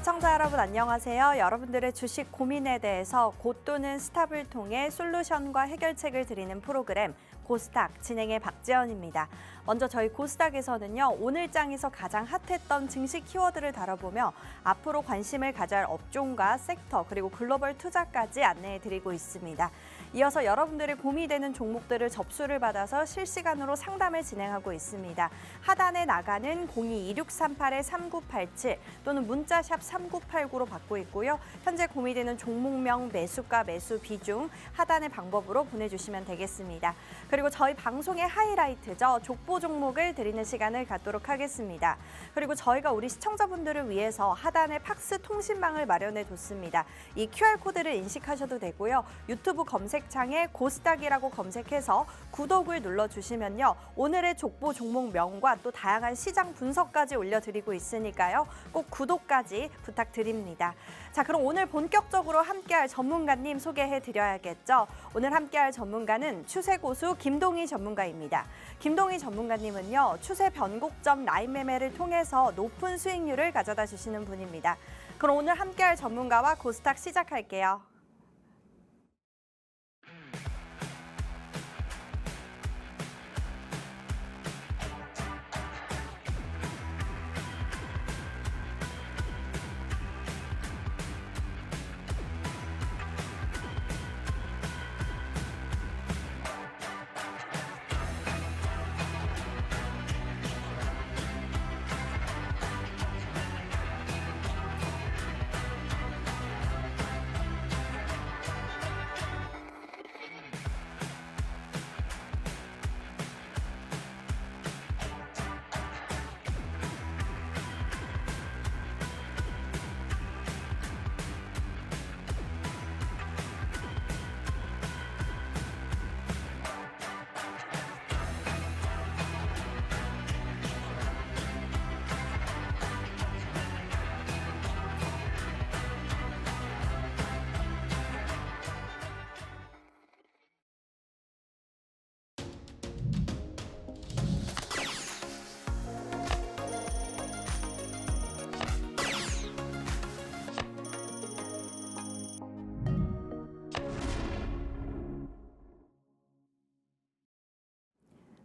시청자 여러분 안녕하세요. 여러분들의 주식 고민에 대해서 곧 또는 스탑을 통해 솔루션과 해결책을 드리는 프로그램 고스탁 진행의 박지연입니다. 먼저 저희 고스탁에서는요, 오늘 장에서 가장 핫했던 증시 키워드를 다뤄보며 앞으로 관심을 가져야 할 업종과 섹터 그리고 글로벌 투자까지 안내해 드리고 있습니다. 이어서 여러분들의 고민이 되는 종목들을 접수를 받아서 실시간으로 상담을 진행하고 있습니다. 하단에 나가는 02-2638-3987 또는 문자샵 3989로 받고 있고요. 현재 고민되는 종목명, 매수가, 매수 비중 하단의 방법으로 보내주시면 되겠습니다. 그리고 저희 방송의 하이라이트죠. 족보 종목을 드리는 시간을 갖도록 하겠습니다. 그리고 저희가 우리 시청자분들을 위해서 하단에 팍스 통신망을 마련해 뒀습니다. 이 QR코드를 인식하셔도 되고요. 유튜브 검색창에 고스닥이라고 검색해서 구독을 눌러주시면요. 오늘의 족보 종목명과 또 다양한 시장 분석까지 올려드리고 있으니까요. 꼭 구독까지 부탁드립니다. 자, 그럼 오늘 본격적으로 함께할 전문가님 소개해드려야겠죠. 오늘 함께할 전문가는 추세고수 김동희 전문가입니다. 김동희 전문가님은요, 추세 변곡점 라인 매매를 통해서 높은 수익률을 가져다 주시는 분입니다. 그럼 오늘 함께할 전문가와 고스탁 시작할게요.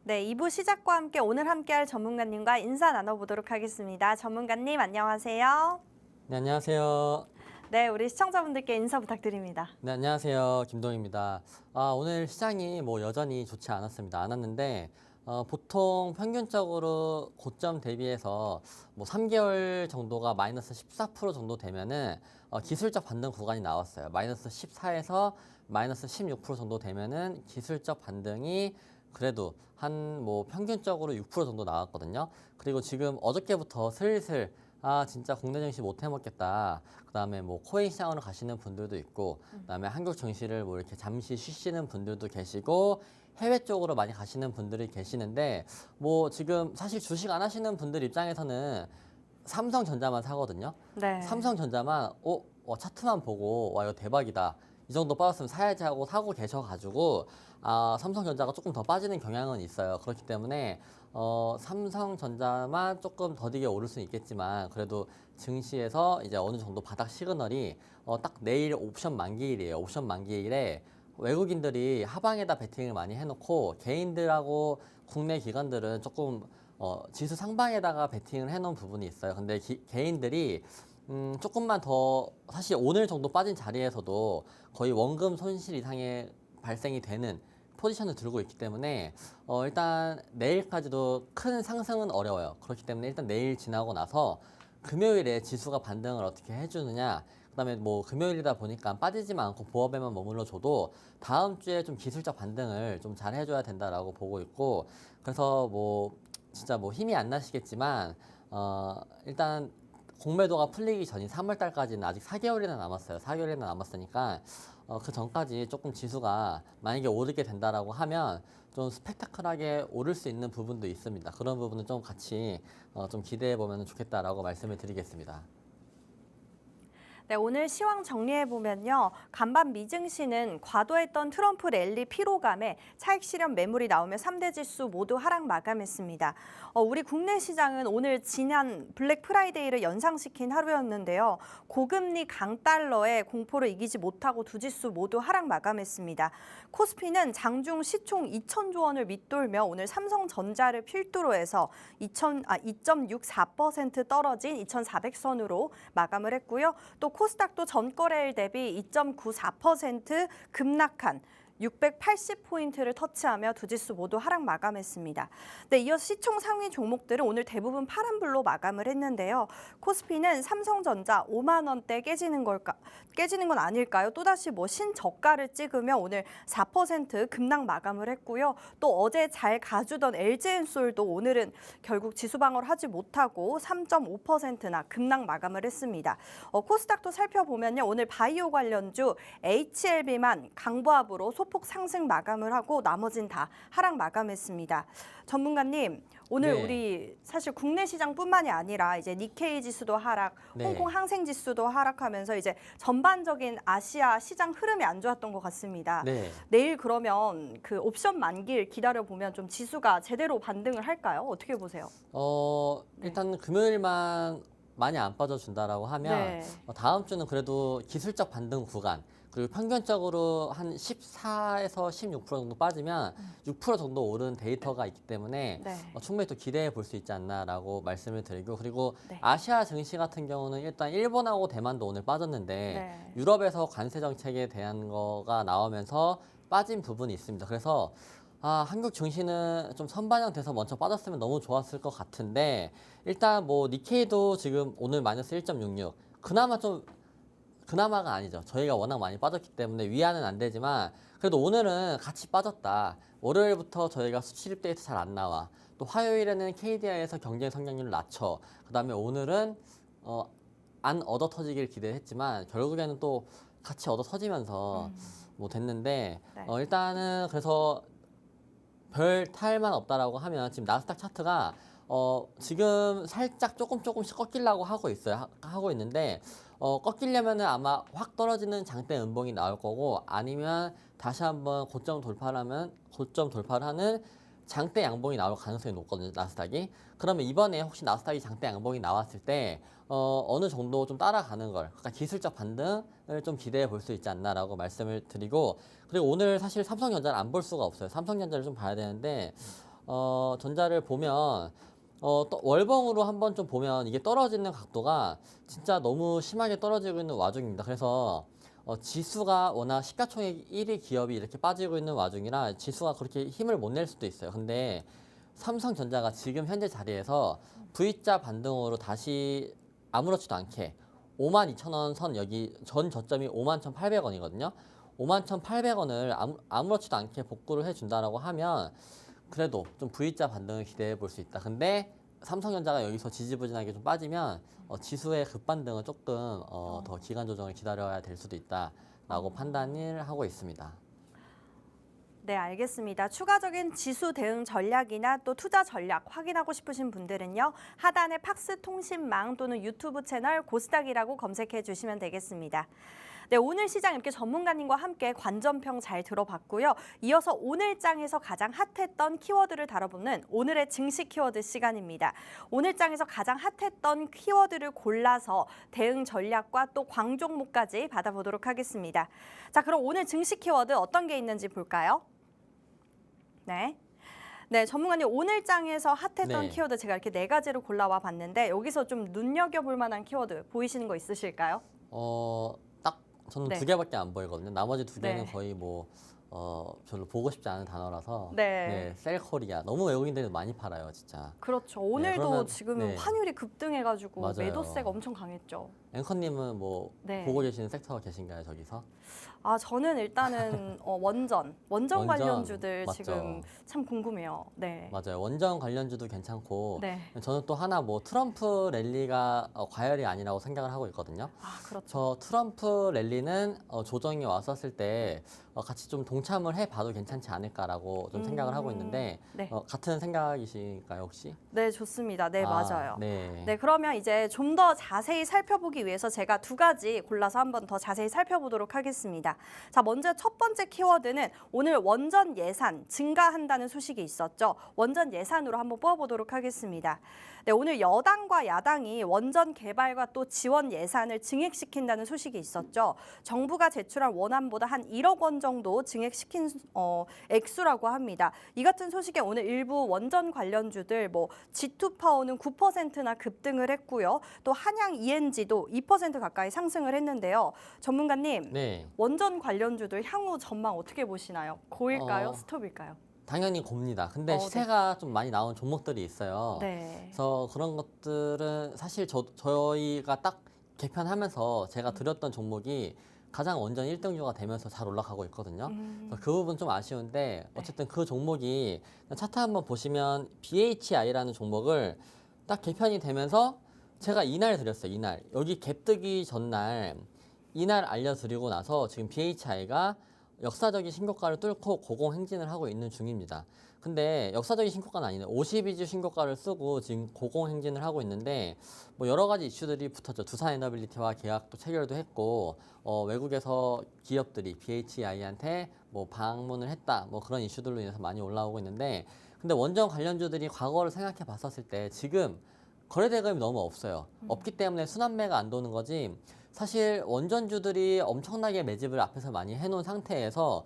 네, 2부 시작과 함께 오늘 함께할 전문가님과 인사 나눠보도록 하겠습니다. 전문가님 안녕하세요. 네, 안녕하세요. 네, 우리 시청자분들께 인사 부탁드립니다. 네, 안녕하세요. 김동희입니다. 오늘 시장이 여전히 좋지 않았는데 보통 평균적으로 고점 대비해서 3개월 정도가 마이너스 14% 정도 되면은 기술적 반등 구간이 나왔어요. 마이너스 14에서 마이너스 16% 정도 되면은 기술적 반등이 그래도 한 평균적으로 6% 정도 나왔거든요. 그리고 지금 어저께부터 슬슬 진짜 국내 증시 못 해먹겠다. 그다음에 코인 시장으로 가시는 분들도 있고, 그다음에 한국 증시를 이렇게 잠시 쉬시는 분들도 계시고, 해외 쪽으로 많이 가시는 분들이 계시는데, 지금 사실 주식 안 하시는 분들 입장에서는 삼성전자만 사거든요. 네. 삼성전자만 차트만 보고 와 이거 대박이다. 이 정도 빠졌으면 사야지 하고 사고 계셔가지고 삼성전자가 조금 더 빠지는 경향은 있어요. 그렇기 때문에 삼성전자만 조금 더디게 오를 수는 있겠지만 그래도 증시에서 이제 어느 정도 바닥 시그널이 딱 내일 옵션 만기일이에요. 옵션 만기일에 외국인들이 하방에다 베팅을 많이 해놓고 개인들하고 국내 기관들은 조금 지수 상방에다가 베팅을 해놓은 부분이 있어요. 근데 개인들이 조금만 더 사실 오늘 정도 빠진 자리에서도 거의 원금 손실 이상의 발생이 되는 포지션을 들고 있기 때문에 일단 내일까지도 큰 상승은 어려워요. 그렇기 때문에 일단 내일 지나고 나서 금요일에 지수가 반등을 어떻게 해주느냐, 그다음에 금요일이다 보니까 빠지지만 않고 보합에만 머물러 줘도 다음 주에 좀 기술적 반등을 좀 잘 해줘야 된다라고 보고 있고, 그래서 진짜 힘이 안 나시겠지만 일단 공매도가 풀리기 전인 3월 달까지는 아직 4개월이나 남았어요. 4개월이나 남았으니까 그 전까지 조금 지수가 만약에 오르게 된다라고 하면 좀 스펙타클하게 오를 수 있는 부분도 있습니다. 그런 부분은 좀 같이 좀 기대해 보면 좋겠다라고 말씀을 드리겠습니다. 네, 오늘 시황 정리해보면요. 간밤 미증시는 과도했던 트럼프 랠리 피로감에 차익 실현 매물이 나오며 3대 지수 모두 하락 마감했습니다. 우리 국내 시장은 오늘 지난 블랙 프라이데이를 연상시킨 하루였는데요. 고금리 강달러에 공포를 이기지 못하고 두 지수 모두 하락 마감했습니다. 코스피는 장중 시총 2천조 원을 밑돌며 오늘 삼성전자를 필두로 해서 2.64% 떨어진 2,400선으로 마감을 했고요. 또 코스닥도 전거래일 대비 2.94% 급락한 680포인트를 터치하며 두 지수 모두 하락 마감했습니다. 네, 이어서 시총 상위 종목들은 오늘 대부분 파란불로 마감을 했는데요. 코스피는 삼성전자 5만 원대 깨지는 건 아닐까요? 또다시 신저가를 찍으며 오늘 4% 급락 마감을 했고요. 또 어제 잘 가주던 LG엔솔도 오늘은 결국 지수 방어를 하지 못하고 3.5%나 급락 마감을 했습니다. 코스닥도 살펴보면요. 오늘 바이오 관련주 HLB만 강보합으로 소폭 상승 마감을 하고 나머진 다 하락 마감했습니다. 전문가님, 오늘 네. 우리 사실 국내 시장뿐만이 아니라 이제 니케이 지수도 하락, 네. 홍콩 항생 지수도 하락하면서 이제 전반적인 아시아 시장 흐름이 안 좋았던 것 같습니다. 네. 내일 그러면 그 옵션 만기를 기다려 보면 좀 지수가 제대로 반등을 할까요? 어떻게 보세요? 일단 금요일만 많이 안 빠져준다라고 하면 네. 다음 주는 그래도 기술적 반등 구간 그리고 평균적으로 한 14에서 16% 정도 빠지면 6% 정도 오른 데이터가 있기 때문에 네. 충분히 또 기대해 볼 수 있지 않나라고 말씀을 드리고 그리고 네. 아시아 증시 같은 경우는 일단 일본하고 대만도 오늘 빠졌는데 네. 유럽에서 관세 정책에 대한 거가 나오면서 빠진 부분이 있습니다. 그래서 한국 증시는 좀 선반영돼서 먼저 빠졌으면 너무 좋았을 것 같은데 일단 니케이도 지금 오늘 마이너스 1.66 그나마가 아니죠. 저희가 워낙 많이 빠졌기 때문에 위안은 안 되지만 그래도 오늘은 같이 빠졌다. 월요일부터 저희가 수출입 데이터 잘 안 나와. 또 화요일에는 KDI에서 경제 성장률을 낮춰. 그다음에 오늘은 안 얻어 터지길 기대했지만 결국에는 또 같이 얻어 터지면서 됐는데 네. 일단은 그래서 별 탈만 없다라고 하면 지금 나스닥 차트가 지금 살짝 조금씩 꺾이려고 하고 있어요. 하고 있는데 꺾이려면은 아마 확 떨어지는 장대 음봉이 나올 거고 아니면 다시 한번 고점 돌파를 하는 장대 양봉이 나올 가능성이 높거든요. 나스닥이. 그러면 이번에 혹시 나스닥이 장대 양봉이 나왔을 때 어느 정도 좀 따라가는 걸 그러니까 기술적 반등을 좀 기대해 볼 수 있지 않나라고 말씀을 드리고 그리고 오늘 사실 삼성전자를 안 볼 수가 없어요. 삼성전자를 좀 봐야 되는데 전자를 보면 또 월봉으로 한번 좀 보면 이게 떨어지는 각도가 진짜 너무 심하게 떨어지고 있는 와중입니다. 그래서 지수가 워낙 시가총액 1위 기업이 이렇게 빠지고 있는 와중이라 지수가 그렇게 힘을 못 낼 수도 있어요. 근데 삼성전자가 지금 현재 자리에서 V자 반등으로 다시 아무렇지도 않게 52,000원 선 여기 전 저점이 51,800원이거든요. 51,800원을 아무렇지도 않게 복구를 해준다라고 하면 그래도 좀 V자 반등을 기대해 볼 수 있다. 근데 삼성전자가 여기서 지지부진하게 좀 빠지면 지수의 급반등은 조금 더 기간 조정을 기다려야 될 수도 있다라고 판단을 하고 있습니다. 네, 알겠습니다. 추가적인 지수 대응 전략이나 또 투자 전략 확인하고 싶으신 분들은요. 하단의 팍스 통신망 또는 유튜브 채널 고스닥이라고 검색해 주시면 되겠습니다. 네, 오늘 시장 이렇게 전문가님과 함께 관전평 잘 들어봤고요. 이어서 오늘 장에서 가장 핫했던 키워드를 다뤄보는 오늘의 증시 키워드 시간입니다. 오늘 장에서 가장 핫했던 키워드를 골라서 대응 전략과 또 광종목까지 받아보도록 하겠습니다. 자, 그럼 오늘 증시 키워드 어떤 게 있는지 볼까요? 네, 전문가님 오늘 장에서 핫했던 네. 키워드 제가 이렇게 4가지를 골라와 봤는데 여기서 좀 눈여겨볼 만한 키워드 보이시는 거 있으실까요? 딱 저는 네. 2개밖에 안 보이거든요. 나머지 2개는 네. 거의 별로 보고 싶지 않은 단어라서 네. 셀코리아 너무 외국인들이 많이 팔아요, 진짜. 그렇죠. 오늘도 그러면, 지금 네. 환율이 급등해가지고 맞아요. 매도세가 엄청 강했죠. 앵커님은 네. 보고 계시는 섹터가 계신가요, 저기서? 저는 일단은 원전 원전, 관련주들 맞죠. 지금 참 궁금해요. 네. 맞아요. 원전 관련주도 괜찮고 네. 저는 또 하나 트럼프 랠리가 과열이 아니라고 생각을 하고 있거든요. 그렇죠. 저 트럼프 랠리는 조정이 왔었을 때 같이 좀 동참을 해봐도 괜찮지 않을까라고 좀 생각을 하고 있는데 네. 같은 생각이실까요 혹시? 네, 좋습니다. 네, 맞아요. 네. 네, 그러면 이제 좀 더 자세히 살펴보기 위해서 제가 두 가지 골라서 한번 더 자세히 살펴보도록 하겠습니다. 자, 먼저 첫 번째 키워드는 오늘 원전 예산 증가한다는 소식이 있었죠. 원전 예산으로 한번 뽑아보도록 하겠습니다. 네, 오늘 여당과 야당이 원전 개발과 또 지원 예산을 증액시킨다는 소식이 있었죠. 정부가 제출한 원안보다 한 1억 원 정도 증액시킨 액수라고 합니다. 이 같은 소식에 오늘 일부 원전 관련주들 뭐 G2파워는 9%나 급등을 했고요. 또 한양 ENG도 2% 가까이 상승을 했는데요. 전문가님, 네. 원전 관련주들 향후 전망 어떻게 보시나요? 고일까요? 어, 스톱일까요? 당연히 곱니다. 근데 네. 시세가 좀 많이 나온 종목들이 있어요. 네. 그래서 그런 것들은 사실 저희가 딱 개편하면서 제가 드렸던 종목이 가장 원전 1등주가 되면서 잘 올라가고 있거든요. 그래서 그 부분 좀 아쉬운데 어쨌든 그 종목이 차트 한번 보시면 BHI라는 종목을 딱 개편이 되면서 제가 이날 드렸어요. 이날 여기 갭 뜨기 전날 이날 알려드리고 나서 지금 BHI가 역사적인 신고가를 뚫고 고공행진을 하고 있는 중입니다. 근데 역사적인 신고가는 아니네. 52주 신고가를 쓰고 지금 고공행진을 하고 있는데 뭐 여러 가지 이슈들이 붙었죠. 두산에너빌리티와 계약도 체결도 했고 외국에서 기업들이 BHI한테 뭐 방문을 했다. 뭐 그런 이슈들로 인해서 많이 올라오고 있는데 근데 원전 관련주들이 과거를 생각해 봤었을 때 지금 거래 대금이 너무 없어요. 없기 때문에 순환매가 안 도는 거지. 사실 원전주들이 엄청나게 매집을 앞에서 많이 해놓은 상태에서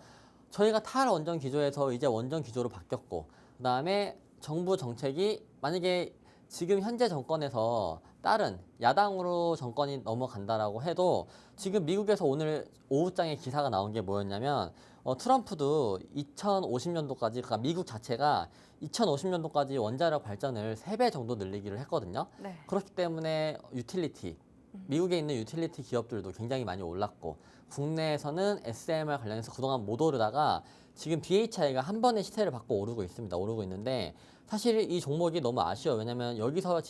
저희가 탈원전 기조에서 이제 원전 기조로 바뀌었고 그다음에 정부 정책이 만약에 지금 현재 정권에서 다른 야당으로 정권이 넘어간다라고 해도 지금 미국에서 오늘 오후장에 기사가 나온 게 뭐였냐면 트럼프도 2050년도까지 그러니까 미국 자체가 2050년도까지 원자력 발전을 3배 정도 늘리기를 했거든요. 네. 그렇기 때문에 유틸리티 미국에 있는 유틸리티 기업들도 굉장히 많이 올랐고 국내에서는 SMR 관련해서 그동안 못 오르다가 지금 BHI가 한 번에 시세를 받고 오르고 있습니다. 오르고 있는데 사실 이 종목이 너무 아쉬워요. 왜냐하면 여기서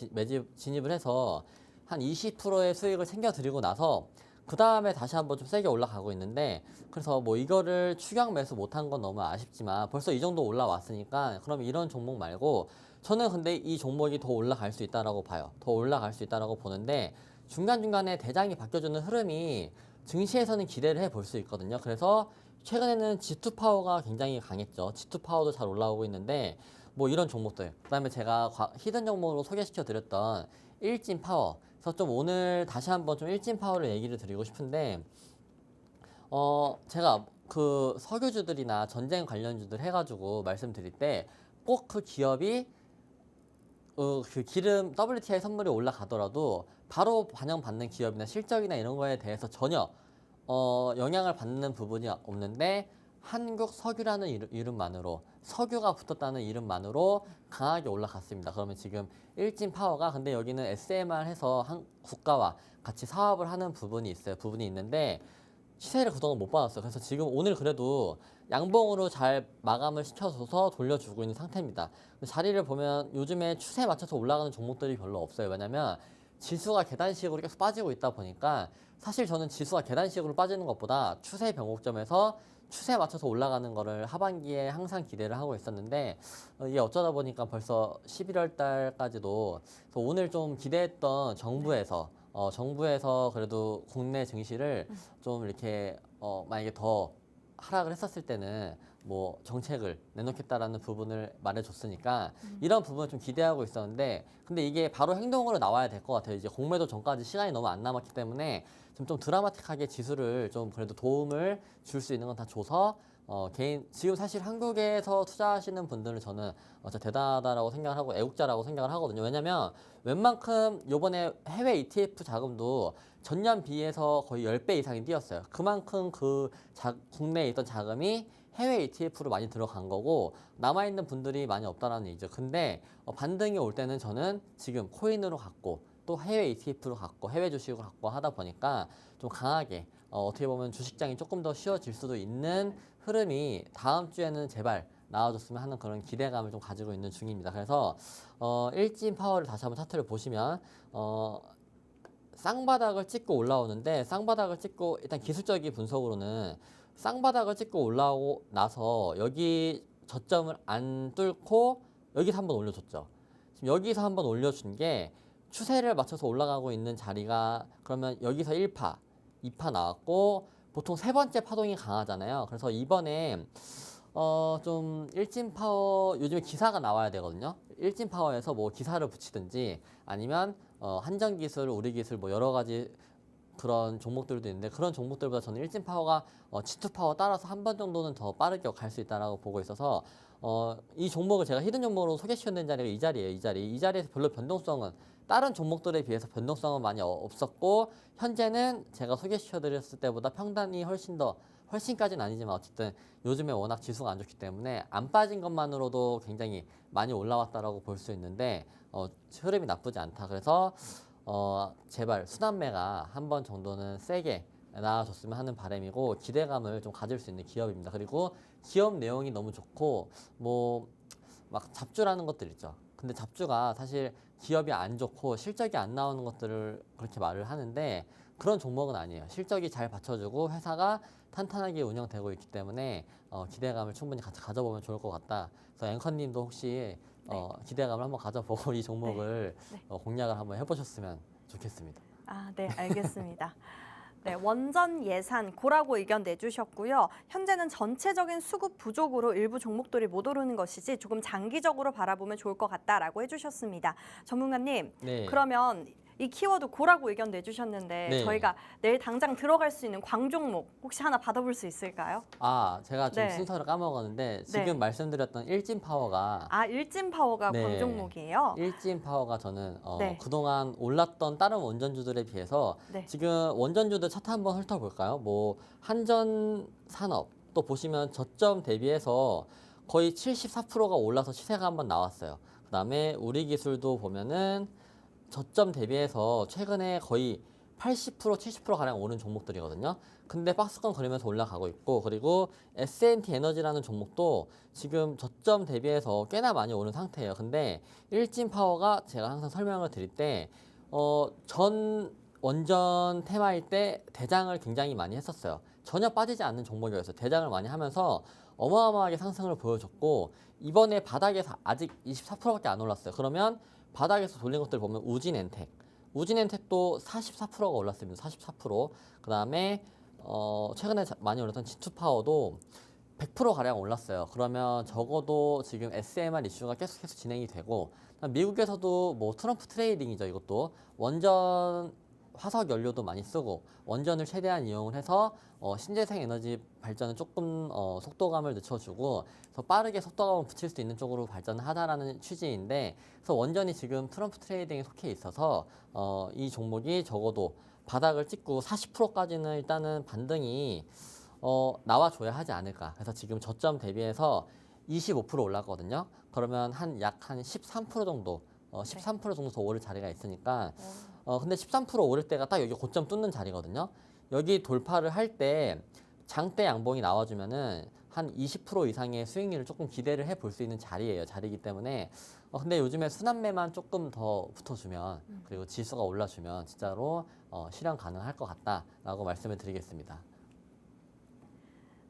진입을 해서 한 20%의 수익을 챙겨드리고 나서 그 다음에 다시 한번 좀 세게 올라가고 있는데 그래서 뭐 이거를 추격 매수 못한 건 너무 아쉽지만 벌써 이 정도 올라왔으니까 그럼 이런 종목 말고 저는 근데 이 종목이 더 올라갈 수 있다라고 봐요. 더 올라갈 수 있다라고 보는데 중간중간에 대장이 바뀌어주는 흐름이 증시에서는 기대를 해볼 수 있거든요. 그래서 최근에는 G2파워가 굉장히 강했죠. G2파워도 잘 올라오고 있는데 뭐 이런 종목들 그다음에 제가 히든 종목으로 소개시켜 드렸던 일진파워 그래서 좀 오늘 다시 한번 좀 일진파워를 얘기를 드리고 싶은데 제가 그 석유주들이나 전쟁 관련주들 해가지고 말씀드릴 때 꼭 그 기업이 그 기름 WTI 선물이 올라가더라도 바로 반영받는 기업이나 실적이나 이런 거에 대해서 전혀 영향을 받는 부분이 없는데 한국 석유라는 이름만으로 석유가 붙었다는 이름만으로 강하게 올라갔습니다. 그러면 지금 일진파워가 근데 여기는 SMR 해서 한 국가와 같이 사업을 하는 부분이 있어요. 부분이 있는데 시세를 그동안 못 받았어요. 그래서 지금 오늘 그래도 양봉으로 잘 마감을 시켜줘서 돌려주고 있는 상태입니다. 자리를 보면 요즘에 추세에 맞춰서 올라가는 종목들이 별로 없어요. 왜냐면 지수가 계단식으로 계속 빠지고 있다 보니까 사실 저는 지수가 계단식으로 빠지는 것보다 추세 변곡점에서 추세에 맞춰서 올라가는 거를 하반기에 항상 기대를 하고 있었는데 이게 어쩌다 보니까 벌써 11월 달까지도 오늘 좀 기대했던 정부에서 그래도 국내 증시를 좀 이렇게 만약에 더 하락을 했었을 때는 뭐 정책을 내놓겠다라는 부분을 말해줬으니까 이런 부분을 좀 기대하고 있었는데 근데 이게 바로 행동으로 나와야 될 것 같아요. 이제 공매도 전까지 시간이 너무 안 남았기 때문에 좀 드라마틱하게 지수를 좀 그래도 도움을 줄 수 있는 건 다 줘서 지금 사실 한국에서 투자하시는 분들은 저는 진짜 대단하다라고 생각을 하고 애국자라고 생각을 하거든요. 왜냐면 웬만큼 요번에 해외 ETF 자금도 전년 비해서 거의 10배 이상이 뛰었어요. 그만큼 국내에 있던 자금이 해외 ETF로 많이 들어간 거고 남아있는 분들이 많이 없다라는 얘기죠. 근데 반등이 올 때는 저는 지금 코인으로 갖고 또 해외 ETF로 갖고 해외 주식으로 갖고 하다 보니까 좀 강하게 어떻게 보면 주식장이 조금 더 쉬워질 수도 있는 흐름이 다음 주에는 제발 나와줬으면 하는 그런 기대감을 좀 가지고 있는 중입니다. 그래서 일진 파워를 다시 한번 차트를 보시면 쌍바닥을 찍고 올라오는데 쌍바닥을 찍고 일단 기술적인 분석으로는 쌍바닥을 찍고 올라오고 나서 여기 저점을 안 뚫고 여기서 한번 올려줬죠. 지금 여기서 한번 올려준 게 추세를 맞춰서 올라가고 있는 자리가 그러면 여기서 1파, 2파 나왔고 보통 세 번째 파동이 강하잖아요. 그래서 이번에 좀 일진 파워 요즘에 기사가 나와야 되거든요. 일진 파워에서 뭐 기사를 붙이든지 아니면 한정 기술, 우리 기술 뭐 여러 가지 그런 종목들도 있는데 그런 종목들보다 저는 일진 파워가 G2 파워 따라서 한 번 정도는 더 빠르게 갈 수 있다라고 보고 있어서 이 종목을 제가 히든 종목으로 소개시켜드린 자리가 이 자리예요. 이 자리에서 별로 변동성은 다른 종목들에 비해서 변동성은 많이 없었고 현재는 제가 소개시켜드렸을 때보다 평단이 훨씬까지는 아니지만 어쨌든 요즘에 워낙 지수가 안 좋기 때문에 안 빠진 것만으로도 굉장히 많이 올라왔다라고 볼 수 있는데 흐름이 나쁘지 않다. 그래서 제발 순환매가 한 번 정도는 세게 나와줬으면 하는 바람이고 기대감을 좀 가질 수 있는 기업입니다. 그리고 기업 내용이 너무 좋고 뭐 막 잡주라는 것들 있죠. 근데 잡주가 사실 기업이 안 좋고 실적이 안 나오는 것들을 그렇게 말을 하는데 그런 종목은 아니에요. 실적이 잘 받쳐주고 회사가 탄탄하게 운영되고 있기 때문에 기대감을 충분히 같이 가져보면 좋을 것 같다. 그래서 앵커님도 혹시 기대감을 한번 가져보고 이 종목을 공략을 한번 해보셨으면 좋겠습니다. 아, 네, 알겠습니다. 네, 원전 예산 고라고 의견 내주셨고요. 현재는 전체적인 수급 부족으로 일부 종목들이 못 오르는 것이지 조금 장기적으로 바라보면 좋을 것 같다라고 해주셨습니다. 전문가님, 네. 그러면 이 키워드 고라고 의견 내주셨는데 네. 저희가 내일 당장 들어갈 수 있는 광종목 혹시 하나 받아볼 수 있을까요? 제가 좀 네. 순서를 까먹었는데 지금 네. 말씀드렸던 일진 파워가 아, 일진파워가 네. 광종목이에요? 일진 파워가 저는 네. 그동안 올랐던 다른 원전주들에 비해서 네. 지금 원전주들 차트 한번 훑어볼까요? 뭐 한전산업 또 보시면 저점 대비해서 거의 74%가 올라서 시세가 한번 나왔어요. 그다음에 우리기술도 보면은 저점 대비해서 최근에 거의 80% 70% 가량 오른 종목들이거든요. 근데 박스권 그리면서 올라가고 있고 그리고 S&T 에너지라는 종목도 지금 저점 대비해서 꽤나 많이 오른 상태예요. 근데 일진 파워가 제가 항상 설명을 드릴 때 전 원전 테마일 때 대장을 굉장히 많이 했었어요. 전혀 빠지지 않는 종목이었어요. 대장을 많이 하면서 어마어마하게 상승을 보여줬고 이번에 바닥에서 아직 24%밖에 안 올랐어요. 그러면 바닥에서 돌린 것들 보면 우진엔텍도 44%가 올랐습니다. 44%. 그다음에 최근에 많이 올랐던 G2파워도 100% 가량 올랐어요. 그러면 적어도 지금 SMR 이슈가 계속해서 진행이 되고 미국에서도 뭐 트럼프 트레이딩이죠. 이것도 원전 화석 연료도 많이 쓰고 원전을 최대한 이용을 해서 신재생 에너지 발전을 조금 속도감을 늦춰주고 더 빠르게 속도감을 붙일 수 있는 쪽으로 발전을 하다라는 취지인데 그래서 원전이 지금 트럼프 트레이딩에 속해 있어서 이 종목이 적어도 바닥을 찍고 40%까지는 일단은 반등이 나와줘야 하지 않을까. 그래서 지금 저점 대비해서 25% 올랐거든요. 그러면 약 한 13% 정도 13% 정도 더 오를 자리가 있으니까 근데 13% 오를 때가 딱 여기 고점 뚫는 자리거든요. 여기 돌파를 할 때 장대 양봉이 나와주면은 한 20% 이상의 수익률을 조금 기대를 해볼 수 있는 자리이기 때문에 근데 요즘에 순환매만 조금 더 붙어주면 그리고 지수가 올라주면 진짜로 실현 가능할 것 같다라고 말씀을 드리겠습니다.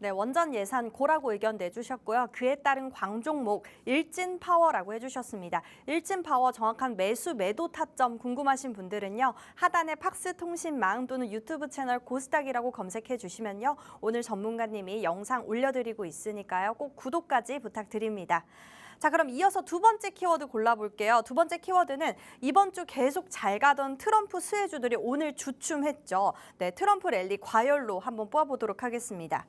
네, 원전 예산 고라고 의견 내주셨고요. 그에 따른 광종목 일진파워라고 해주셨습니다. 일진파워 정확한 매도 타점 궁금하신 분들은요. 하단에 팍스통신망 또는 유튜브 채널 고스닥이라고 검색해 주시면요. 오늘 전문가님이 영상 올려드리고 있으니까요. 꼭 구독까지 부탁드립니다. 자, 그럼 이어서 두 번째 키워드 골라볼게요. 두 번째 키워드는 이번 주 계속 잘 가던 트럼프 수혜주들이 오늘 주춤했죠. 네, 트럼프 랠리 과열로 한번 뽑아보도록 하겠습니다.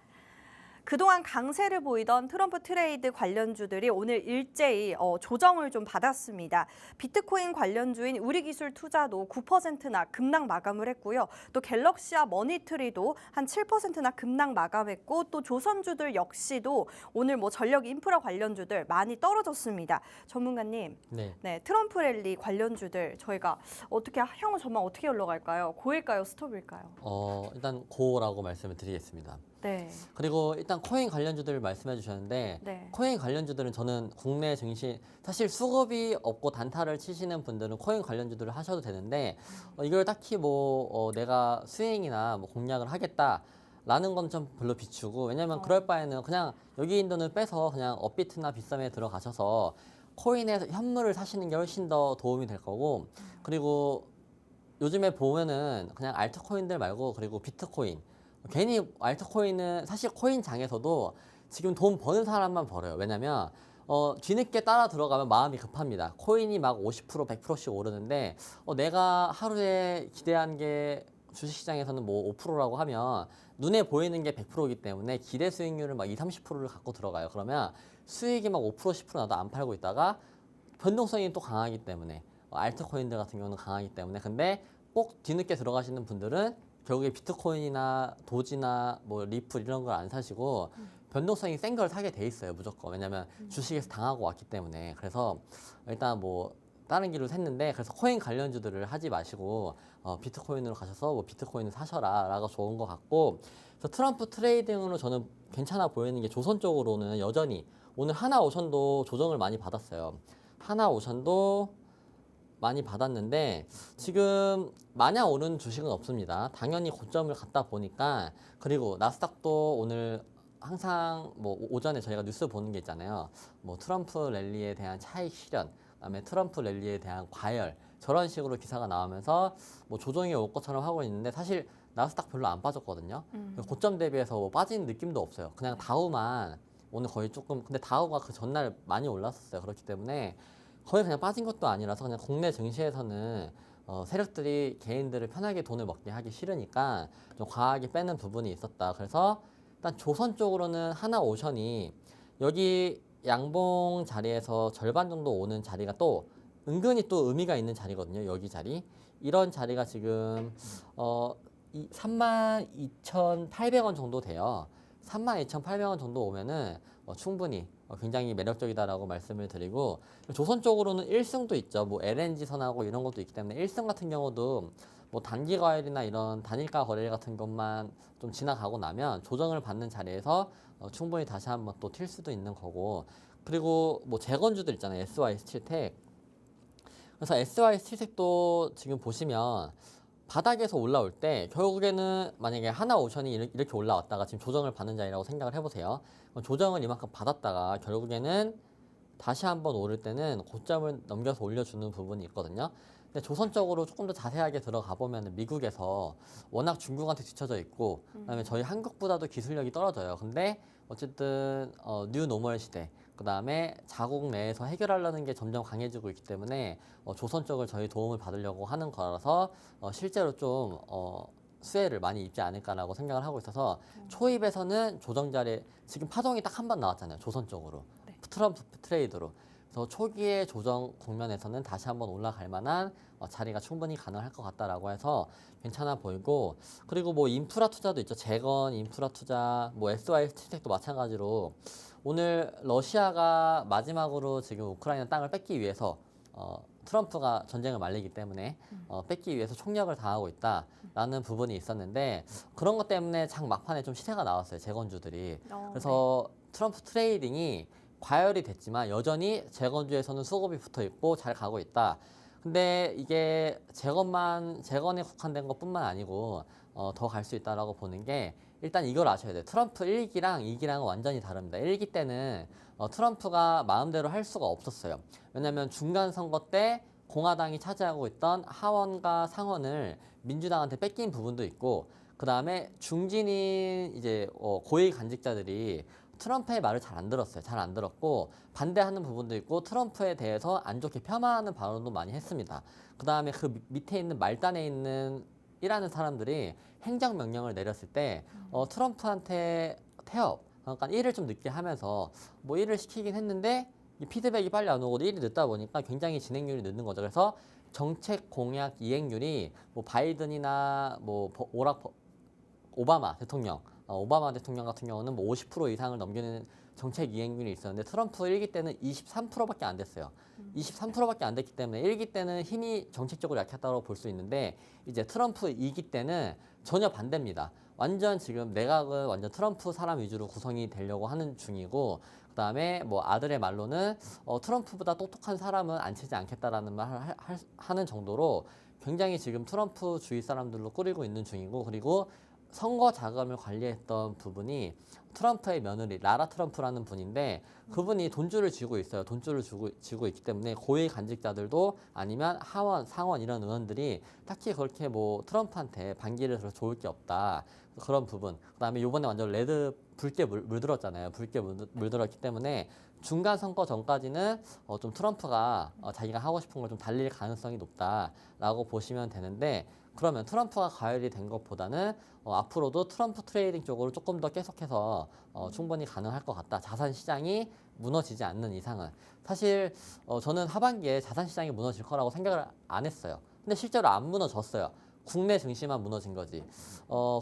그동안 강세를 보이던 트럼프 트레이드 관련주들이 오늘 일제히 조정을 좀 받았습니다. 비트코인 관련주인 우리기술투자도 9%나 급락 마감을 했고요. 또 갤럭시와 머니트리도 한 7%나 급락 마감했고 또 조선주들 역시도 오늘 뭐 전력 인프라 관련주들 많이 떨어졌습니다. 전문가님, 네, 트럼프 랠리 관련주들 저희가 향후 전망 어떻게 흘러갈까요? 고일까요? 스톱일까요? 일단 고라고 말씀을 드리겠습니다. 네. 그리고 일단 코인 관련주들 말씀해 주셨는데 네. 코인 관련주들은 저는 국내 증시 사실 수급이 없고 단타를 치시는 분들은 코인 관련주들을 하셔도 되는데 이걸 딱히 내가 수익이나 공략을 하겠다 라는 건 좀 별로 비추고 왜냐면 그럴 바에는 그냥 여기 있는 돈을 빼서 그냥 업비트나 빗썸에 들어가셔서 코인에서 현물을 사시는 게 훨씬 더 도움이 될 거고 그리고 요즘에 보면은 그냥 알트코인들 말고 그리고 비트코인 괜히 알트코인은 사실 코인장에서도 지금 돈 버는 사람만 벌어요. 왜냐면 뒤늦게 따라 들어가면 마음이 급합니다. 코인이 막 50% 100%씩 오르는데 내가 하루에 기대한 게 주식시장에서는 뭐 5%라고 하면 눈에 보이는 게 100%이기 때문에 기대 수익률을 막 2, 30%를 갖고 들어가요. 그러면 수익이 막 5% 10% 나도 안 팔고 있다가 변동성이 또 강하기 때문에 알트코인들 같은 경우는 강하기 때문에 근데 꼭 뒤늦게 들어가시는 분들은 결국에 비트코인이나 도지나 뭐 리플 이런 걸 안 사시고 변동성이 센 걸 사게 돼 있어요 무조건 왜냐면 주식에서 당하고 왔기 때문에 그래서 일단 뭐 다른 길로 샜는데 그래서 코인 관련주들을 하지 마시고 비트코인으로 가셔서 뭐 비트코인을 사셔라 라고 좋은 것 같고 그래서 트럼프 트레이딩으로 저는 괜찮아 보이는 게 조선 쪽으로는 여전히 오늘 하나오션도 조정을 많이 받았어요. 하나오션도 많이 받았는데 지금 마냥 오른 주식은 없습니다. 당연히 고점을 갔다 보니까 그리고 나스닥도 오늘 항상 뭐 오전에 저희가 뉴스 보는 게 있잖아요. 뭐 트럼프 랠리에 대한 차익 실현, 그다음에 트럼프 랠리에 대한 과열 저런 식으로 기사가 나오면서 뭐 조정이 올 것처럼 하고 있는데 사실 나스닥 별로 안 빠졌거든요. 고점 대비해서 뭐 빠진 느낌도 없어요. 그냥 다우만 오늘 거의 조금 근데 다우가 그 전날 많이 올랐었어요. 그렇기 때문에 거의 그냥 빠진 것도 아니라서 그냥 국내 증시에서는 세력들이 개인들을 편하게 돈을 먹게 하기 싫으니까 좀 과하게 빼는 부분이 있었다. 그래서 일단 조선 쪽으로는 하나오션이 여기 양봉 자리에서 절반 정도 오는 자리가 또 은근히 또 의미가 있는 자리거든요. 여기 자리. 이런 자리가 지금 32,800원 정도 돼요. 32,800원 정도 오면은 충분히 굉장히 매력적이다라고 말씀을 드리고 조선 쪽으로는 1승도 있죠. 뭐 LNG 선하고 이런 것도 있기 때문에 1승 같은 경우도 뭐 단기 과열이나 이런 단일가 거래 같은 것만 좀 지나가고 나면 조정을 받는 자리에서 충분히 다시 한번 또 튈 수도 있는 거고 그리고 뭐 재건주들 있잖아요. SY17텍 그래서 SY17텍도 지금 보시면 바닥에서 올라올 때 결국에는 만약에 하나오션이 이렇게 올라왔다가 지금 조정을 받는 자리라고 생각을 해보세요. 조정을 이만큼 받았다가 결국에는 다시 한번 오를 때는 고점을 넘겨서 올려주는 부분이 있거든요. 근데 조선적으로 조금 더 자세하게 들어가 보면 미국에서 워낙 중국한테 뒤쳐져 있고 그다음에 저희 한국보다도 기술력이 떨어져요. 근데 어쨌든 뉴 노멀 시대 그다음에 자국 내에서 해결하려는 게 점점 강해지고 있기 때문에 조선 쪽을 저희 도움을 받으려고 하는 거라서 실제로 좀 수혜를 많이 입지 않을까라고 생각을 하고 있어서 초입에서는 조정 자리 지금 파동이 딱 한 번 나왔잖아요. 조선 쪽으로 트럼프 트레이드로 그래서 초기의 조정 국면에서는 다시 한번 올라갈 만한 자리가 충분히 가능할 것 같다라고 해서 괜찮아 보이고 그리고 뭐 인프라 투자도 있죠. 재건 인프라 투자 뭐 SY7텍도 마찬가지로 오늘 러시아가 마지막으로 지금 우크라이나 땅을 뺏기 위해서 트럼프가 전쟁을 말리기 때문에 뺏기 위해서 총력을 다하고 있다라는 부분이 있었는데 그런 것 때문에 장 막판에 좀 시세가 나왔어요. 재건주들이. 그래서 트럼프 트레이딩이 과열이 됐지만 여전히 재건주에서는 수급이 붙어 있고 잘 가고 있다. 근데 이게 재건에 국한된 것뿐만 아니고 더 갈 수 있다라고 보는 게 일단 이걸 아셔야 돼요. 트럼프 1기랑 2기랑은 완전히 다릅니다. 1기 때는 트럼프가 마음대로 할 수가 없었어요. 왜냐하면 중간 선거 때 공화당이 차지하고 있던 하원과 상원을 민주당한테 뺏긴 부분도 있고 그 다음에 중진인 이제 고위 간직자들이 트럼프의 말을 잘 안 들었어요. 잘 안 들었고 반대하는 부분도 있고 트럼프에 대해서 안 좋게 폄하하는 발언도 많이 했습니다. 그 다음에 그 밑에 있는 말단에 있는 일하는 사람들이 행정명령을 내렸을 때 트럼프한테 태업, 그러니까 일을 좀 늦게 하면서 뭐 일을 시키긴 했는데 이 피드백이 빨리 안 오고 일이 늦다 보니까 굉장히 진행률이 늦는 거죠. 그래서 정책 공약 이행률이 뭐 바이든이나 뭐 오바마 대통령 같은 경우는 뭐 50% 이상을 넘기는 정책 이행률이 있었는데 트럼프 1기 때는 23%밖에 안 됐어요. 23%밖에 안 됐기 때문에 1기 때는 힘이 정책적으로 약했다고 볼 수 있는데 이제 트럼프 2기 때는 전혀 반대입니다. 완전 지금 내각은 완전 트럼프 사람 위주로 구성이 되려고 하는 중이고 그다음에 뭐 아들의 말로는 트럼프보다 똑똑한 사람은 안 치지 않겠다라는 말을 하는 정도로 굉장히 지금 트럼프 주위 사람들로 꾸리고 있는 중이고 그리고 선거 자금을 관리했던 부분이 트럼프의 며느리 라라 트럼프라는 분인데 그분이 돈줄을 쥐고 있어요. 돈줄을 쥐고 있기 때문에 고위 간직자들도 아니면 하원, 상원 이런 의원들이 딱히 그렇게 뭐 트럼프한테 반기를 들어 좋을 게 없다. 그런 부분. 그다음에 이번에 완전 레드 붉게 물들었잖아요. 붉게 물들었기 때문에 중간 선거 전까지는 좀 트럼프가 자기가 하고 싶은 걸 좀 달릴 가능성이 높다라고 보시면 되는데 그러면 트럼프가 가열이 된 것보다는 앞으로도 트럼프 트레이딩 쪽으로 조금 더 계속해서 충분히 가능할 것 같다. 자산 시장이 무너지지 않는 이상은. 사실 저는 하반기에 자산 시장이 무너질 거라고 생각을 안 했어요. 근데 실제로 안 무너졌어요. 국내 증시만 무너진 거지.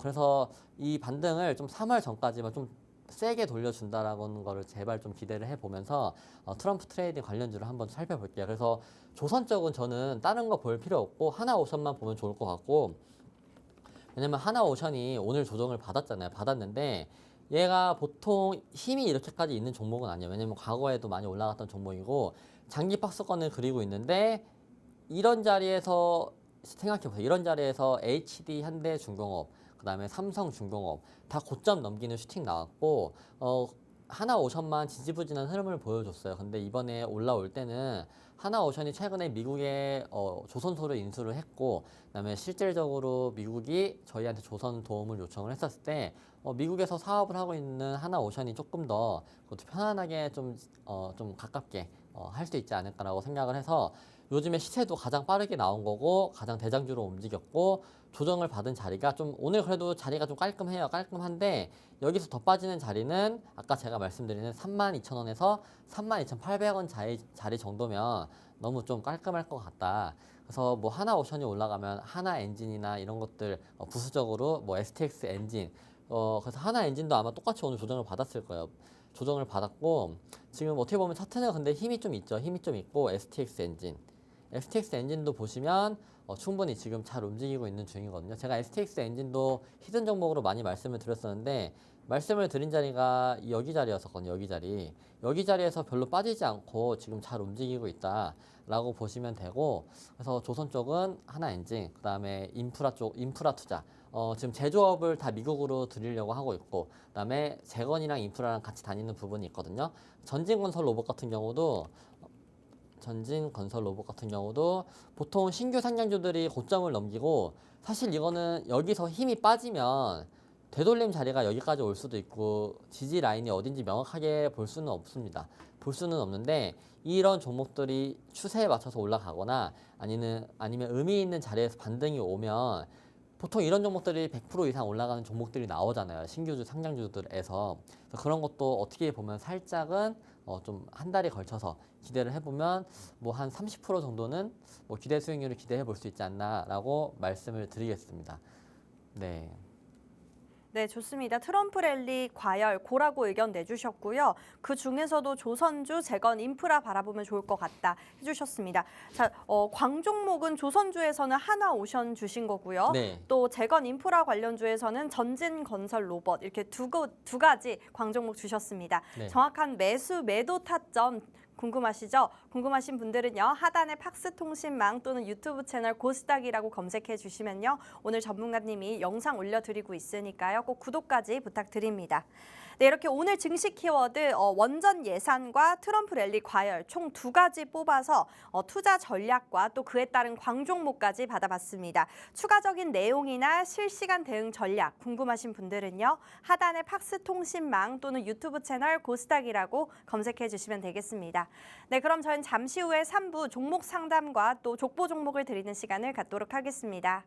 그래서 이 반등을 좀 3월 전까지만 좀 세게 돌려준다라는 거를 제발 좀 기대를 해보면서 트럼프 트레이딩 관련주를 한번 살펴볼게요. 그래서 조선 쪽은 저는 다른 거 볼 필요 없고 하나오션만 보면 좋을 것 같고 왜냐면 하나오션이 오늘 조정을 받았잖아요. 받았는데 얘가 보통 힘이 이렇게까지 있는 종목은 아니에요. 왜냐면 과거에도 많이 올라갔던 종목이고 장기 박스권을 그리고 있는데 이런 자리에서 생각해보세요. 이런 자리에서 HD, 현대중공업, 그 다음에 삼성중공업 다 고점 넘기는 슈팅 나왔고 하나오션만 지지부진한 흐름을 보여줬어요. 근데 이번에 올라올 때는 하나오션이 최근에 미국에 조선소를 인수를 했고 그다음에 실질적으로 미국이 저희한테 조선 도움을 요청을 했었을 때 미국에서 사업을 하고 있는 하나오션이 조금 더 그것도 편안하게 좀 가깝게 할 수 있지 않을까라고 생각을 해서 요즘에 시세도 가장 빠르게 나온 거고 가장 대장주로 움직였고 조정을 받은 자리가 좀 오늘 그래도 자리가 좀 깔끔해요. 깔끔한데 여기서 더 빠지는 자리는 아까 제가 말씀드리는 32,000원에서 32,800원 자리 정도면 너무 좀 깔끔할 것 같다. 그래서 뭐 하나오션이 올라가면 하나엔진이나 이런 것들 부수적으로 뭐 STX 엔진 그래서 하나엔진도 아마 똑같이 오늘 조정을 받았을 거예요. 조정을 받았고 지금 어떻게 보면 차트는 근데 힘이 좀 있죠. 힘이 좀 있고 STX 엔진도 보시면 충분히 지금 잘 움직이고 있는 중이거든요. 제가 STX 엔진도 히든 종목으로 많이 말씀을 드렸었는데 말씀을 드린 자리가 여기 자리였었거든요. 여기 자리에서 별로 빠지지 않고 지금 잘 움직이고 있다라고 보시면 되고 그래서 조선 쪽은 하나엔진, 그다음에 인프라 투자 지금 제조업을 다 미국으로 들이려고 하고 있고 그다음에 재건이랑 인프라랑 같이 다니는 부분이 있거든요. 전진건설 로봇 같은 경우도 보통 신규 상장주들이 고점을 넘기고 사실 이거는 여기서 힘이 빠지면 되돌림 자리가 여기까지 올 수도 있고 지지 라인이 어딘지 명확하게 볼 수는 없습니다. 볼 수는 없는데 이런 종목들이 추세에 맞춰서 올라가거나 아니면 의미 있는 자리에서 반등이 오면 보통 이런 종목들이 100% 이상 올라가는 종목들이 나오잖아요. 신규주 상장주들에서 그런 것도 어떻게 보면 살짝은 좀 한 달에 걸쳐서 기대를 해보면 뭐 한 30% 정도는 뭐 기대 수익률을 기대해 볼 수 있지 않나라고 말씀을 드리겠습니다. 네. 네, 좋습니다. 트럼프 랠리 과열, 고라고 의견 내주셨고요. 그 중에서도 조선주, 재건, 인프라 바라보면 좋을 것 같다 해주셨습니다. 자, 광종목은 조선주에서는 하나오션 주신 거고요. 네. 또 재건, 인프라 관련주에서는 전진건설, 로봇 이렇게 두 가지 광종목 주셨습니다. 네. 정확한 매도 타점 궁금하시죠? 궁금하신 분들은요. 하단에 팍스통신망 또는 유튜브 채널 고스닥이라고 검색해 주시면요. 오늘 전문가님이 영상 올려드리고 있으니까요. 꼭 구독까지 부탁드립니다. 네, 이렇게 오늘 증시 키워드 원전 예산과 트럼프 랠리 과열 총 2가지 뽑아서 투자 전략과 또 그에 따른 광종목까지 받아봤습니다. 추가적인 내용이나 실시간 대응 전략 궁금하신 분들은요. 하단에 팍스통신망 또는 유튜브 채널 고스닥이라고 검색해 주시면 되겠습니다. 네, 그럼 저희는 잠시 후에 3부 종목 상담과 또 족보 종목을 드리는 시간을 갖도록 하겠습니다.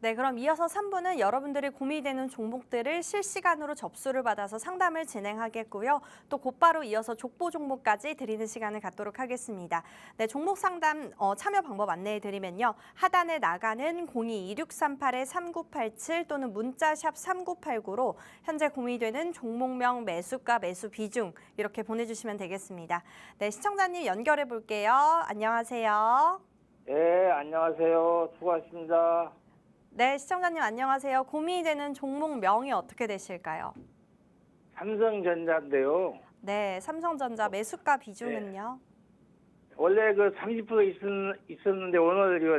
네, 그럼 이어서 3부는 여러분들이 고민되는 종목들을 실시간으로 접수를 받아서 상담을 진행하겠고요. 또 곧바로 이어서 족보 종목까지 드리는 시간을 갖도록 하겠습니다. 네, 종목 상담 참여 방법 안내해 드리면요. 하단에 나가는 02-2638-3987 또는 문자샵 3989로 현재 고민되는 종목명, 매수가, 매수 비중 이렇게 보내주시면 되겠습니다. 네, 시청자님 연결해 볼게요. 안녕하세요. 네, 안녕하세요. 수고하십니다. 네, 시청자님 안녕하세요. 고민이 되는 종목명이 어떻게 되실까요? 삼성전자인데요. 네, 삼성전자 매수가 비중은요? 원래 그 30% 있었는데 오늘 이거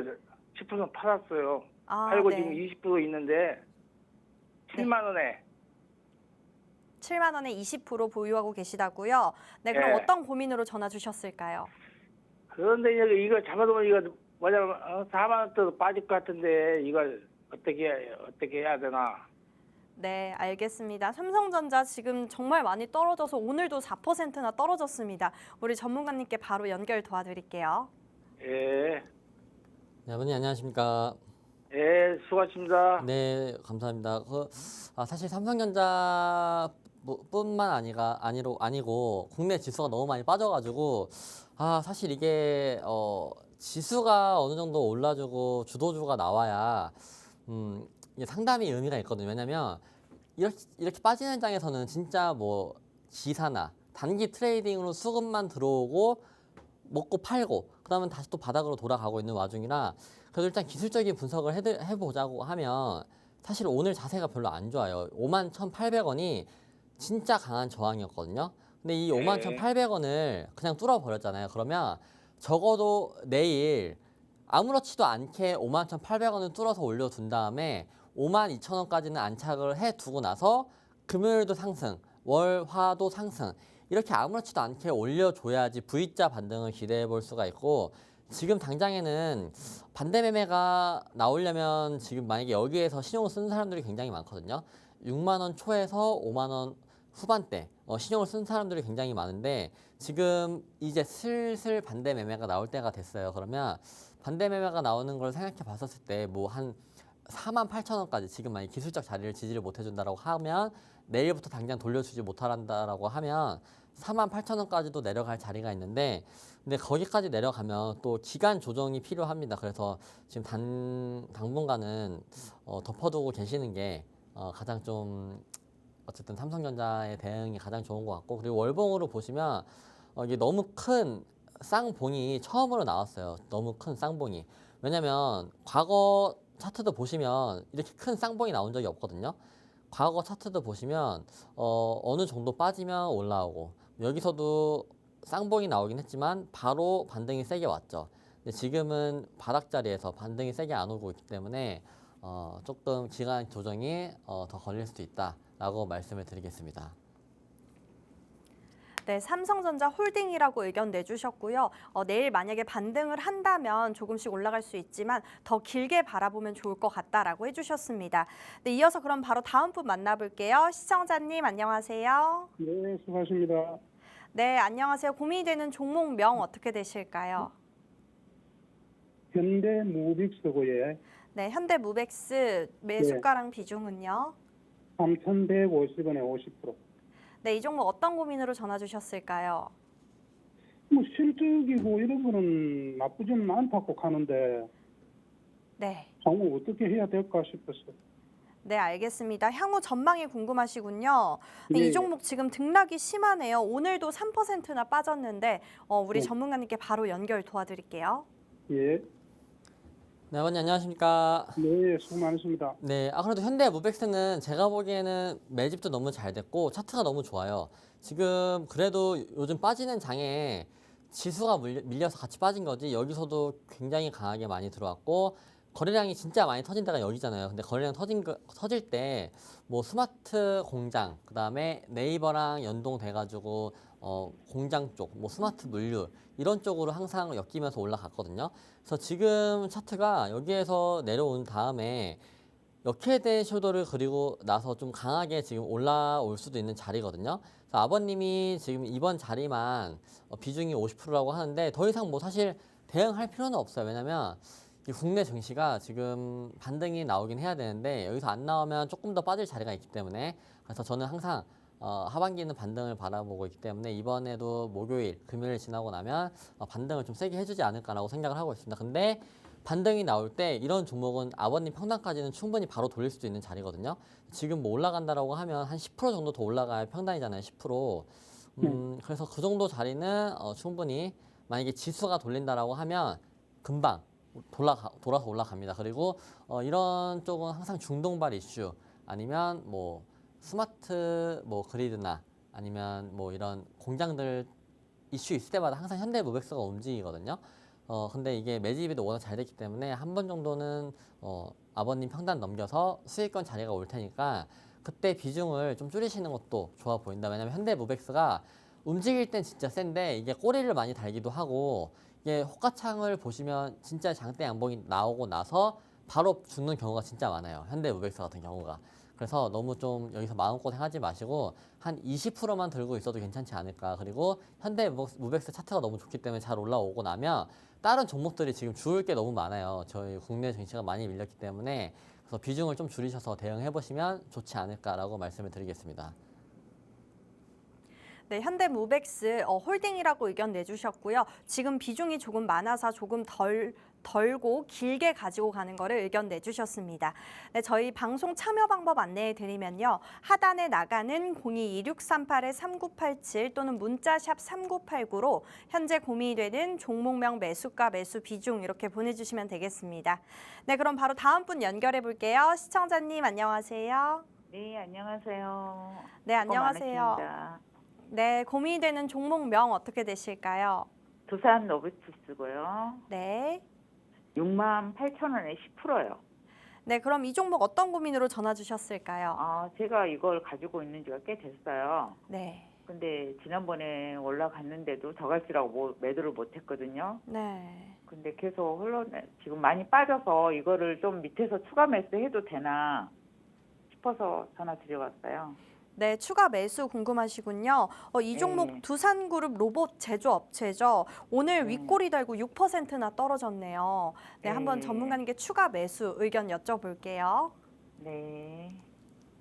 10% 팔았어요. 아, 팔고 네. 지금 20% 있는데 7만 원에. 7만 원에 20% 보유하고 계시다고요? 네, 그럼 네. 어떤 고민으로 전화 주셨을까요? 그런데 이거 잡아두면 이거 뭐냐면 4만 원대도 빠질 것 같은데 이걸 어떻게 해야 되나? 네, 알겠습니다. 삼성전자 지금 정말 많이 떨어져서 오늘도 4%나 떨어졌습니다. 우리 전문가님께 바로 연결 도와드릴게요. 예, 네, 아버님 안녕하십니까? 예, 수고하십니다. 네, 감사합니다. 사실 삼성전자 뿐만 아니고 국내 지수가 너무 많이 빠져가지고 사실 이게 지수가 어느 정도 올라주고 주도주가 나와야 이게 상당히 의미가 있거든요. 왜냐면 이렇게 빠지는 장에서는 진짜 뭐 지사나 단기 트레이딩으로 수급만 들어오고 먹고 팔고 그다음에 다시 또 바닥으로 돌아가고 있는 와중이라 그래도 일단 기술적인 분석을 해보자고 하면 사실 오늘 자세가 별로 안 좋아요. 51,800원이 진짜 강한 저항이었거든요. 근데 이 51,800원을 그냥 뚫어버렸잖아요. 그러면 적어도 내일 아무렇지도 않게 51,800원을 뚫어서 올려둔 다음에 52,000원까지는 안착을 해두고 나서 금요일도 상승, 월, 화도 상승 이렇게 아무렇지도 않게 올려줘야지 V자 반등을 기대해 볼 수가 있고 지금 당장에는 반대 매매가 나오려면 지금 만약에 여기에서 신용을 쓰는 사람들이 굉장히 많거든요. 6만 원 초에서 5만 원 후반대 신용을 쓴 사람들이 굉장히 많은데 지금 이제 슬슬 반대 매매가 나올 때가 됐어요. 그러면 반대 매매가 나오는 걸 생각해 봤었을 때 뭐 한 48,000원까지 지금 만약 기술적 자리를 지지를 못 해준다라고 하면 내일부터 당장 돌려주지 못한다라고 하면 48,000원까지도 내려갈 자리가 있는데 근데 거기까지 내려가면 또 기간 조정이 필요합니다. 그래서 지금 당분간은 덮어두고 계시는 게 가장 좀 어쨌든 삼성전자의 대응이 가장 좋은 것 같고 그리고 월봉으로 보시면 이게 너무 큰 쌍봉이 처음으로 나왔어요. 너무 큰 쌍봉이. 왜냐면 과거 차트도 보시면 이렇게 큰 쌍봉이 나온 적이 없거든요. 과거 차트도 보시면 어느 정도 빠지면 올라오고 여기서도 쌍봉이 나오긴 했지만 바로 반등이 세게 왔죠. 근데 지금은 바닥 자리에서 반등이 세게 안 오고 있기 때문에 조금 기간 조정이 더 걸릴 수도 있다라고 말씀을 드리겠습니다. 네, 삼성전자 홀딩이라고 의견 내주셨고요. 내일 만약에 반등을 한다면 조금씩 올라갈 수 있지만 더 길게 바라보면 좋을 것 같다라고 해주셨습니다. 네, 이어서 그럼 바로 다음 분 만나볼게요. 시청자님 안녕하세요. 네, 수고하십니다. 네, 안녕하세요. 고민이 되는 종목명 어떻게 되실까요? 현대무빅스고요. 네, 현대무벡스 매수가랑 비중은요? 3,150원에 50%. 네, 이 종목 어떤 고민으로 전화 주셨을까요? 뭐 실적이고 이런 거는 나쁘지는 않다고 하는데 네. 정말 어떻게 해야 될까 싶었어요. 네, 알겠습니다. 향후 전망이 궁금하시군요. 네, 네. 이 종목 지금 등락이 심하네요. 오늘도 3%나 빠졌는데 우리 네. 전문가님께 바로 연결 도와드릴게요. 예, 네, 아버님 안녕하십니까? 네, 수고 많으십니다. 네, 그래도 현대무벡스는 제가 보기에는 매집도 너무 잘 됐고 차트가 너무 좋아요. 지금 그래도 요즘 빠지는 장에 지수가 밀려서 같이 빠진 거지 여기서도 굉장히 강하게 많이 들어왔고 거래량이 진짜 많이 터진 데가 여기잖아요. 근데 거래량 터질 때 뭐 스마트 공장, 그다음에 네이버랑 연동돼가지고 공장 쪽, 뭐 스마트 물류 이런 쪽으로 항상 엮이면서 올라갔거든요. 그래서 지금 차트가 여기에서 내려온 다음에 역회대 쇼도를 그리고 나서 좀 강하게 지금 올라올 수도 있는 자리거든요. 그래서 아버님이 지금 이번 자리만 비중이 50%라고 하는데 더 이상 뭐 사실 대응할 필요는 없어요. 왜냐면 이 국내 증시가 지금 반등이 나오긴 해야 되는데 여기서 안 나오면 조금 더 빠질 자리가 있기 때문에 그래서 저는 항상 하반기는 반등을 바라보고 있기 때문에 이번에도 목요일, 금요일 지나고 나면 반등을 좀 세게 해주지 않을까라고 생각을 하고 있습니다. 근데 반등이 나올 때 이런 종목은 아버님 평단까지는 충분히 바로 돌릴 수도 있는 자리거든요. 지금 뭐 올라간다라고 하면 한 10% 정도 더 올라가야 평단이잖아요. 10%. 그래서 그 정도 자리는 충분히 만약에 지수가 돌린다라고 하면 금방 돌아서 올라갑니다. 그리고 이런 쪽은 항상 중동발 이슈 아니면 뭐 스마트 뭐 그리드나 아니면 뭐 이런 공장들 이슈 있을 때마다 항상 현대무백스가 움직이거든요. 근데 이게 매집이 워낙 잘 됐기 때문에 한 번 정도는 아버님 평단 넘겨서 수익권 자리가 올 테니까 그때 비중을 좀 줄이시는 것도 좋아 보인다. 왜냐면 현대무백스가 움직일 땐 진짜 센데 이게 꼬리를 많이 달기도 하고 이게 호가창을 보시면 진짜 장대 양봉이 나오고 나서 바로 죽는 경우가 진짜 많아요. 현대무백스 같은 경우가. 그래서 너무 좀 여기서 마음고생 하지 마시고 한 20%만 들고 있어도 괜찮지 않을까. 그리고 현대무백스 차트가 너무 좋기 때문에 잘 올라오고 나면 다른 종목들이 지금 죽을 게 너무 많아요. 저희 국내 증시가 많이 밀렸기 때문에 그래서 비중을 좀 줄이셔서 대응해 보시면 좋지 않을까라고 말씀을 드리겠습니다. 네, 현대무백스 홀딩이라고 의견 내주셨고요. 지금 비중이 조금 많아서 조금 덜고 길게 가지고 가는 거를 의견 내주셨습니다. 네, 저희 방송 참여 방법 안내해 드리면요. 하단에 나가는 022638-3987 또는 문자샵 3989로 현재 고민이 되는 종목명 매수가 매수 비중 이렇게 보내주시면 되겠습니다. 네, 그럼 바로 다음 분 연결해 볼게요. 시청자님 안녕하세요. 네, 안녕하세요. 네, 안녕하세요. 많으십니다. 네, 고민이 되는 종목명 어떻게 되실까요? 두산 로보티스고요. 네. 68,000원에 10%요. 네, 그럼 이 종목 어떤 고민으로 전화 주셨을까요? 제가 이걸 가지고 있는 지가 꽤 됐어요. 네. 근데 지난번에 올라갔는데도 더 갈수록 매도를 못 했거든요. 네. 근데 계속 지금 많이 빠져서 이거를 좀 밑에서 추가 매수해도 되나 싶어서 전화 드려봤어요. 네, 추가 매수 궁금하시군요. 이 종목 네. 두산그룹 로봇 제조업체죠. 오늘 네. 윗골이 달고 6%나 떨어졌네요. 네, 네. 한번 전문가님께 추가 매수 의견 여쭤볼게요. 네.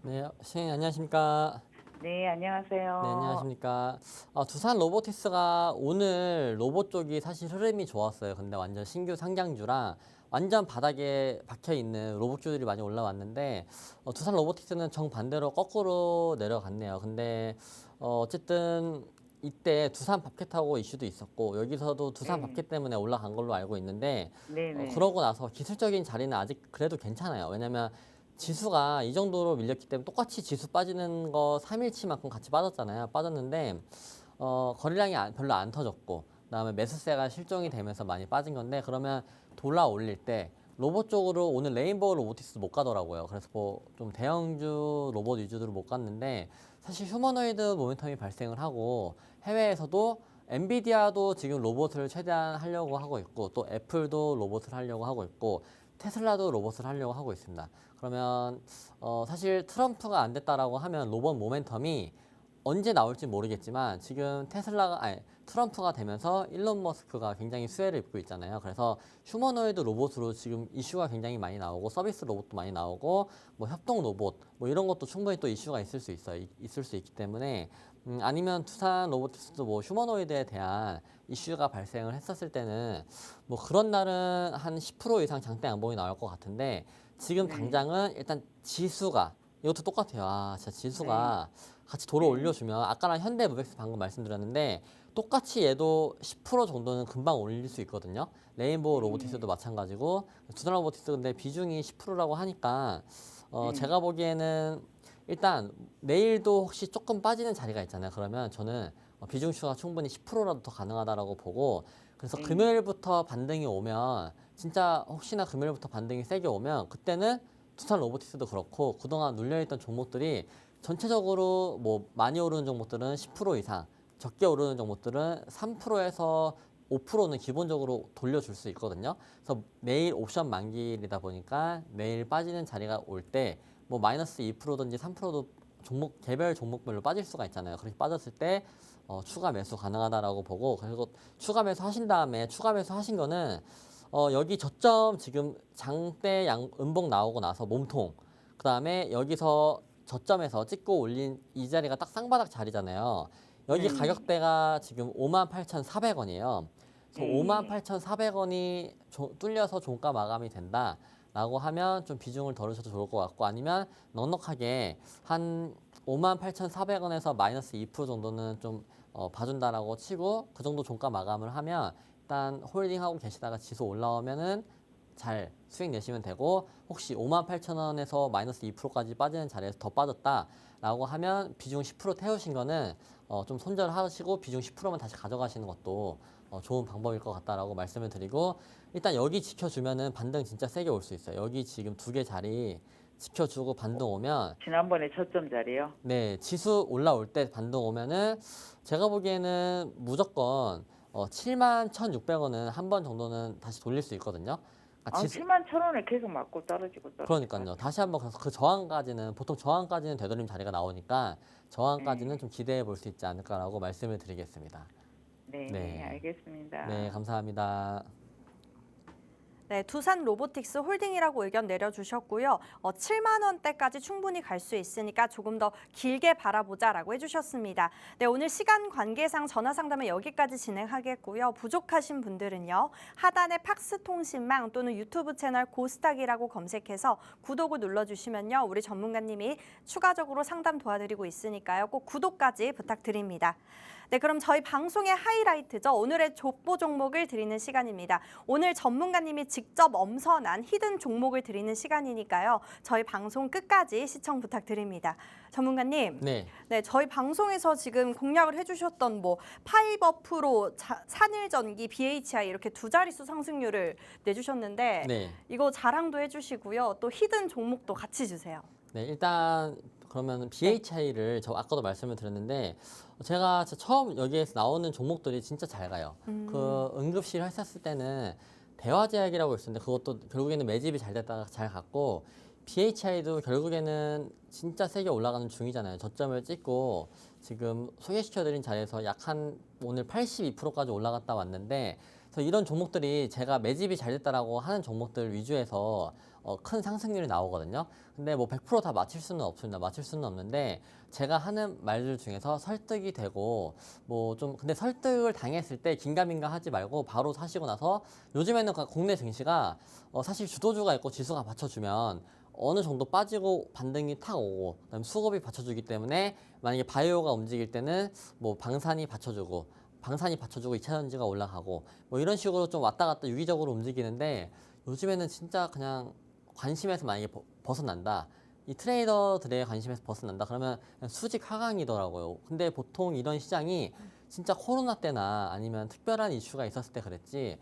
네, 선생님 안녕하십니까? 네, 안녕하세요. 네, 안녕하십니까? 두산 로보티스가 오늘 로봇 쪽이 사실 흐름이 좋았어요. 근데 완전 신규 상장주랑 완전 바닥에 박혀 있는 로봇주들이 많이 올라왔는데 두산 로보티스는 정반대로 거꾸로 내려갔네요. 근데 어쨌든 이때 두산 밥캣하고 이슈도 있었고 여기서도 두산 네. 밥캣 때문에 올라간 걸로 알고 있는데 네네. 그러고 나서 기술적인 자리는 아직 그래도 괜찮아요. 왜냐면 지수가 이 정도로 밀렸기 때문에 똑같이 지수 빠지는 거 3일치만큼 같이 빠졌잖아요. 빠졌는데 거래량이 별로 안 터졌고 그다음에 매수세가 실종이 되면서 많이 빠진 건데 그러면 돌아 올릴 때 로봇 쪽으로 오늘 레인보우 로보틱스 못 가더라고요. 그래서 뭐 좀 대형주 로봇 위주로 못 갔는데 사실 휴머노이드 모멘텀이 발생을 하고 해외에서도 엔비디아도 지금 로봇을 최대한 하려고 하고 있고 또 애플도 로봇을 하려고 하고 있고 테슬라도 로봇을 하려고 하고 있습니다. 그러면 사실 트럼프가 안 됐다라고 하면 로봇 모멘텀이 언제 나올지 모르겠지만 지금 트럼프가 되면서 일론 머스크가 굉장히 수혜를 입고 있잖아요. 그래서 휴머노이드 로봇으로 지금 이슈가 굉장히 많이 나오고 서비스 로봇도 많이 나오고 뭐 협동 로봇 뭐 이런 것도 충분히 또 이슈가 있을 수 있기 때문에 아니면 두산 로보티스도 뭐 휴머노이드에 대한 이슈가 발생을 했었을 때는 뭐 그런 날은 한 10% 이상 장대 양봉이 나올 것 같은데 지금 당장은 일단 지수가 이것도 똑같아요. 진짜 지수가 같이 돌아 올려주면 아까랑 현대무백스 방금 말씀드렸는데 똑같이 얘도 10% 정도는 금방 올릴 수 있거든요. 레인보우 로보티스도 마찬가지고 두산 로보티스 근데 비중이 10%라고 하니까 제가 보기에는 일단 내일도 혹시 조금 빠지는 자리가 있잖아요. 그러면 저는 비중 추가 충분히 10%라도 더 가능하다라고 보고 그래서 금요일부터 반등이 오면 진짜 혹시나 금요일부터 반등이 세게 오면 그때는 두산 로보티스도 그렇고 그동안 눌려있던 종목들이 전체적으로 뭐 많이 오르는 종목들은 10% 이상 적게 오르는 종목들은 3%에서 5%는 기본적으로 돌려줄 수 있거든요. 그래서 내일 옵션 만기일이다 보니까 내일 빠지는 자리가 올 때 뭐 마이너스 2%든지 3%도 개별 종목별로 빠질 수가 있잖아요. 그렇게 빠졌을 때 추가 매수 가능하다라고 보고 그리고 추가 매수 하신 다음에 추가 매수 하신 거는 여기 저점 지금 장대 음봉 나오고 나서 몸통, 그다음에 여기서 저점에서 찍고 올린 이 자리가 딱 쌍바닥 자리잖아요. 여기 가격대가 지금 58,400원이에요. 그래서 58,400원이 뚫려서 종가 마감이 된다라고 하면 좀 비중을 덜 으셔도 좋을 것 같고, 아니면 넉넉하게 한 58,400원에서 마이너스 2% 정도는 좀 봐준다라고 치고 그 정도 종가 마감을 하면 일단 홀딩하고 계시다가 지수 올라오면은 잘 수익 내시면 되고, 혹시 58,000원에서 마이너스 2%까지 빠지는 자리에서 더 빠졌다라고 하면 비중 10% 태우신 거는 좀 손절하시고 비중 10%만 다시 가져가시는 것도 좋은 방법일 것 같다라고 말씀을 드리고, 일단 여기 지켜주면은 반등 진짜 세게 올 수 있어요. 여기 지금 두 개 자리 지켜주고 반등 오면, 지난번에 저점 자리요. 네, 지수 올라올 때 반등 오면은 제가 보기에는 무조건 71,600원은 한 번 정도는 다시 돌릴 수 있거든요. 아, 71,000원에 계속 맞고 떨어지고. 그러니까요. 다시 한번 가서 그 저항까지는, 보통 저항까지는 되돌림 자리가 나오니까 저항까지는 좀 기대해 볼 수 있지 않을까라고 말씀을 드리겠습니다. 네, 네. 알겠습니다. 네, 감사합니다. 네, 두산 로보틱스 홀딩이라고 의견 내려주셨고요. 7만 원대까지 충분히 갈 수 있으니까 조금 더 길게 바라보자라고 해주셨습니다. 네, 오늘 시간 관계상 전화 상담은 여기까지 진행하겠고요. 부족하신 분들은요, 하단의 팍스통신망 또는 유튜브 채널 고스탁이라고 검색해서 구독을 눌러주시면요, 우리 전문가님이 추가적으로 상담 도와드리고 있으니까요, 꼭 구독까지 부탁드립니다. 네, 그럼 저희 방송의 하이라이트죠. 오늘의 족보 종목을 드리는 시간입니다. 오늘 전문가님이 직접 엄선한 히든 종목을 드리는 시간이니까요. 저희 방송 끝까지 시청 부탁드립니다. 전문가님, 네, 네, 저희 방송에서 지금 공략을 해주셨던 파이버 프로, 산일전기, BHI 이렇게 두 자릿수 상승률을 내주셨는데 네, 이거 자랑도 해주시고요. 또 히든 종목도 같이 주세요. 네. 일단 그러면 BHI를 저 아까도 말씀을 드렸는데, 제가 처음 여기에서 나오는 종목들이 진짜 잘 가요. 그 응급실 했었을 때는 대화제약이라고 있었는데 그것도 결국에는 매집이 잘 됐다가 잘 갔고, BHI도 결국에는 진짜 세게 올라가는 중이잖아요. 저점을 찍고 지금 소개시켜드린 자리에서 약 한 오늘 82%까지 올라갔다 왔는데, 그래서 이런 종목들이 제가 매집이 잘 됐다라고 하는 종목들 위주에서 큰 상승률이 나오거든요. 근데 뭐 100% 다 맞힐 수는 없습니다. 맞힐 수는 없는데, 제가 하는 말들 중에서 설득이 되고 뭐 좀, 근데 설득을 당했을 때 긴가민가 하지 말고 바로 사시고 나서, 요즘에는 국내 증시가 사실 주도주가 있고 지수가 받쳐주면 어느 정도 빠지고 반등이 탁 오고, 그다음에 수급이 받쳐주기 때문에 만약에 바이오가 움직일 때는 뭐 방산이 받쳐주고 2차전지가 올라가고 뭐 이런 식으로 좀 왔다 갔다 유기적으로 움직이는데, 요즘에는 진짜 그냥 관심에서 만약에 벗어난다, 이 트레이더들의 관심에서 벗어난다 그러면 그냥 수직 하강이더라고요. 근데 보통 이런 시장이 진짜 코로나 때나 아니면 특별한 이슈가 있었을 때 그랬지,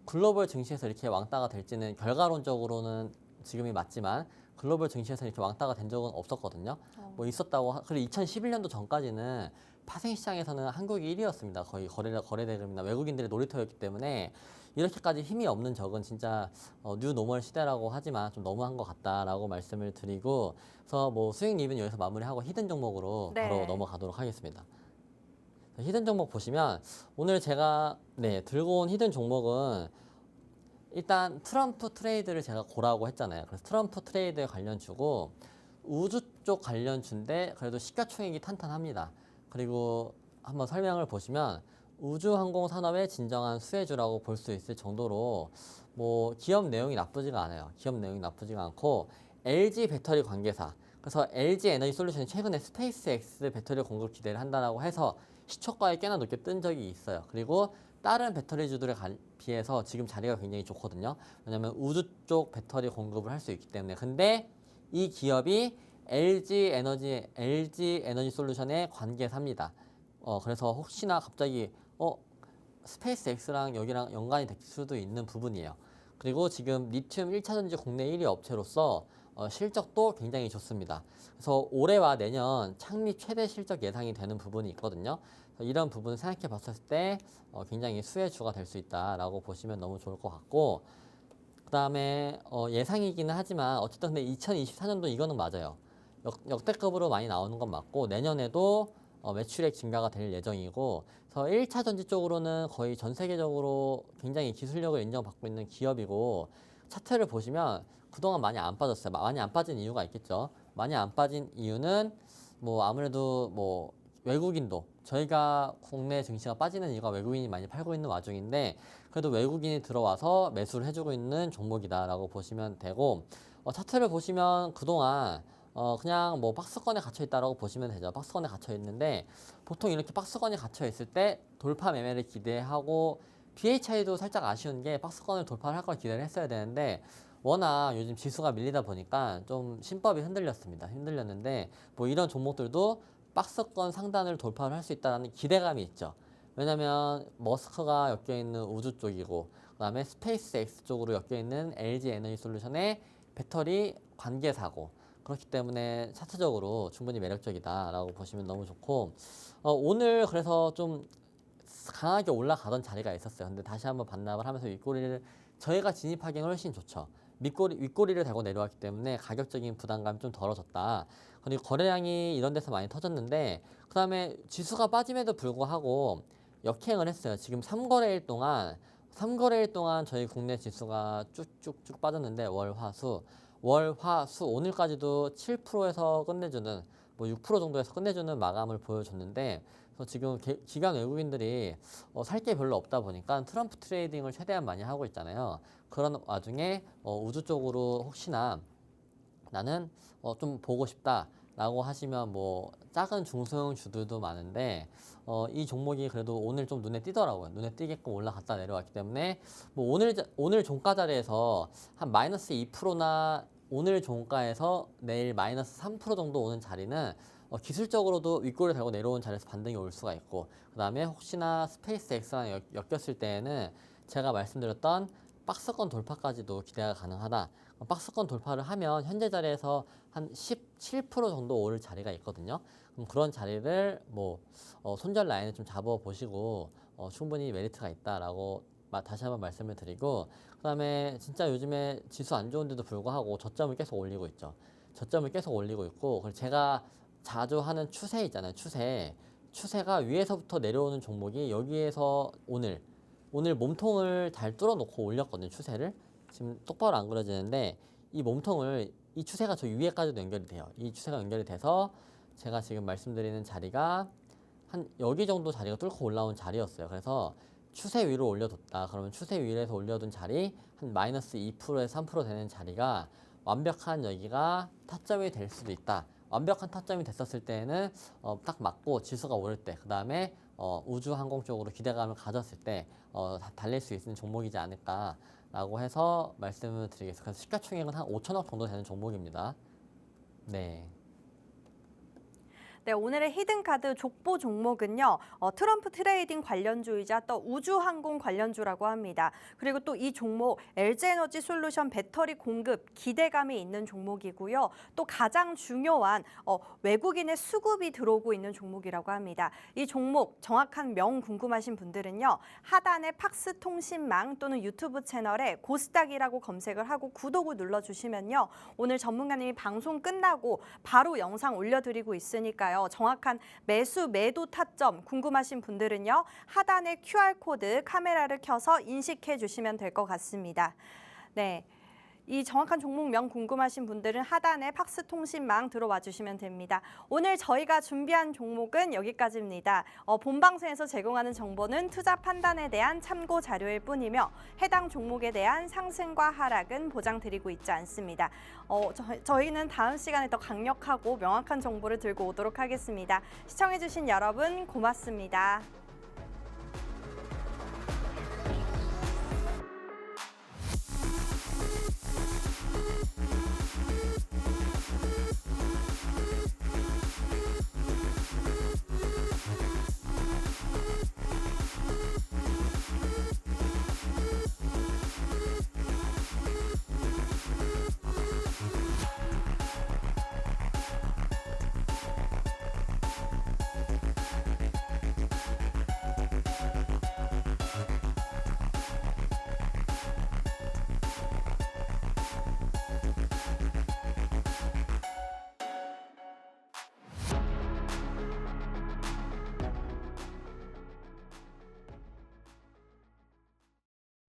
글로벌 증시에서 이렇게 왕따가 될지는 결과론적으로는 지금이 맞지만 글로벌 증시에서 이렇게 왕따가 된 적은 없었거든요. 뭐 있었다고. 그리고 2011년도 전까지는 파생 시장에서는 한국이 1위였습니다. 거의 거래대금이나 외국인들의 놀이터였기 때문에 이렇게까지 힘이 없는 적은 진짜 뉴 노멀 시대라고 하지만 좀 너무한 것 같다라고 말씀을 드리고, 그래서 뭐 수익 리뷰는 여기서 마무리하고 히든 종목으로 네. 바로 넘어가도록 하겠습니다. 히든 종목 보시면 오늘 제가 들고 온 히든 종목은, 일단 트럼프 트레이드를 제가 고라고 했잖아요. 그래서 트럼프 트레이드에 관련주고 우주 쪽 관련주인데 그래도 시가총액이 탄탄합니다. 그리고 한번 설명을 보시면 우주항공 산업의 진정한 수혜주라고 볼 수 있을 정도로 뭐 기업 내용이 나쁘지가 않아요. 기업 내용이 나쁘지가 않고, LG 배터리 관계사, 그래서 LG 에너지 솔루션이 최근에 스페이스X 배터리 공급 기대를 한다라고 해서 시초가에 꽤나 높게 뜬 적이 있어요. 그리고 다른 배터리주들에 비해서 지금 자리가 굉장히 좋거든요. 왜냐하면 우주 쪽 배터리 공급을 할 수 있기 때문에. 근데 이 기업이 LG 에너지 솔루션의 관계사입니다. 그래서 혹시나 갑자기 스페이스X랑 여기랑 연관이 될 수도 있는 부분이에요. 그리고 지금 리튬 1차전지 국내 1위 업체로서 실적도 굉장히 좋습니다. 그래서 올해와 내년 창립 최대 실적 예상이 되는 부분이 있거든요. 이런 부분을 생각해 봤을 때 굉장히 수혜주가 될 수 있다라고 보시면 너무 좋을 것 같고, 그 다음에 예상이기는 하지만 어쨌든 근데 2024년도 이거는 맞아요. 역대급으로 많이 나오는 건 맞고, 내년에도 매출액 증가가 될 예정이고, 그래서 1차 전지 쪽으로는 거의 전 세계적으로 굉장히 기술력을 인정받고 있는 기업이고, 차트를 보시면 그동안 많이 안 빠졌어요. 많이 안 빠진 이유가 있겠죠. 많이 안 빠진 이유는 뭐 아무래도 뭐 외국인도, 저희가 국내 증시가 빠지는 이유가 외국인이 많이 팔고 있는 와중인데, 그래도 외국인이 들어와서 매수를 해주고 있는 종목이다라고 보시면 되고, 차트를 보시면 그동안 그냥 뭐 박스권에 갇혀 있다라고 보시면 되죠. 박스권에 갇혀 있는데, 보통 이렇게 박스권에 갇혀 있을 때 돌파 매매를 기대하고, BHI도 살짝 아쉬운 게 박스권을 돌파를 할 걸 기대를 했어야 되는데, 워낙 요즘 지수가 밀리다 보니까 좀 신법이 흔들렸는데, 뭐 이런 종목들도 박스권 상단을 돌파를 할 수 있다는 기대감이 있죠. 왜냐면 머스크가 엮여있는 우주 쪽이고, 그 다음에 스페이스X 쪽으로 엮여있는 LG 에너지 솔루션의 배터리 관계사고, 그렇기 때문에 차트적으로 충분히 매력적이다라고 보시면 너무 좋고, 오늘 그래서 좀 강하게 올라가던 자리가 있었어요. 근데 다시 한번 반납을 하면서 윗꼬리를, 저희가 진입하기는 훨씬 좋죠. 윗꼬리를 달고 내려왔기 때문에 가격적인 부담감이 좀 덜어졌다. 그리고 거래량이 이런 데서 많이 터졌는데, 그 다음에 지수가 빠짐에도 불구하고 역행을 했어요. 지금 3거래일 동안 저희 국내 지수가 쭉쭉쭉 빠졌는데, 월, 화, 수 오늘까지도 7%에서 끝내주는, 뭐 6% 정도에서 끝내주는 마감을 보여줬는데, 그래서 지금 기관 외국인들이 살 게 별로 없다 보니까 트럼프 트레이딩을 최대한 많이 하고 있잖아요. 그런 와중에 우주 쪽으로 혹시나 나는 좀 보고 싶다라고 하시면, 뭐 작은 중소형 주들도 많은데, 이 종목이 그래도 오늘 좀 눈에 띄더라고요. 눈에 띄게끔 올라갔다 내려왔기 때문에, 뭐 오늘 종가 자리에서 한 마이너스 2%나 오늘 종가에서 내일 마이너스 3% 정도 오는 자리는 기술적으로도 윗꼬리 달고 내려온 자리에서 반등이 올 수가 있고, 그 다음에 혹시나 스페이스 X랑 엮였을 때에는 제가 말씀드렸던 박스권 돌파까지도 기대가 가능하다. 박스권 돌파를 하면 현재 자리에서 한 17% 정도 오를 자리가 있거든요. 그럼 그런 자리를 뭐 손절 라인을 좀 잡아 보시고 충분히 메리트가 있다라고 다시 한번 말씀을 드리고, 그 다음에 진짜 요즘에 지수 안 좋은데도 불구하고 저점을 계속 올리고 있죠. 저점을 계속 올리고 있고, 그리고 제가 자주 하는 추세 있잖아요. 추세가 위에서부터 내려오는 종목이 여기에서 오늘 몸통을 잘 뚫어놓고 올렸거든요. 추세를 지금 똑바로 안 그려지는데, 이 추세가 저 위에까지도 연결이 돼요. 이 추세가 연결이 돼서 제가 지금 말씀드리는 자리가 한 여기 정도 자리가 뚫고 올라온 자리였어요. 그래서 추세 위로 올려뒀다. 그러면 추세 위에서 올려둔 자리 한 마이너스 2%에서 3% 되는 자리가 완벽한 여기가 타점이 될 수도 있다. 완벽한 타점이 됐었을 때는 딱 맞고 지수가 오를 때, 그 다음에 우주항공 쪽으로 기대감을 가졌을 때 달릴 수 있는 종목이지 않을까라고 해서 말씀을 드리겠습니다. 그래서 시가총액은 한 5천억 정도 되는 종목입니다. 네. 네, 오늘의 히든카드 족보 종목은요. 트럼프 트레이딩 관련주이자 또 우주항공 관련주라고 합니다. 그리고 또 이 종목 LG에너지 솔루션 배터리 공급 기대감이 있는 종목이고요. 또 가장 중요한 외국인의 수급이 들어오고 있는 종목이라고 합니다. 이 종목 정확한 명 궁금하신 분들은요. 하단의 팍스 통신망 또는 유튜브 채널에 고스닥이라고 검색을 하고 구독을 눌러주시면요. 오늘 전문가님이 방송 끝나고 바로 영상 올려드리고 있으니까요. 정확한 매수 매도 타점 궁금하신 분들은요. 하단의 QR코드 카메라를 켜서 인식해 주시면 될 것 같습니다. 네. 이 정확한 종목명 궁금하신 분들은 하단에 팍스 통신망 들어와 주시면 됩니다. 오늘 저희가 준비한 종목은 여기까지입니다. 본 방송에서 제공하는 정보는 투자 판단에 대한 참고 자료일 뿐이며 해당 종목에 대한 상승과 하락은 보장드리고 있지 않습니다. 저희는 다음 시간에 더 강력하고 명확한 정보를 들고 오도록 하겠습니다. 시청해주신 여러분 고맙습니다.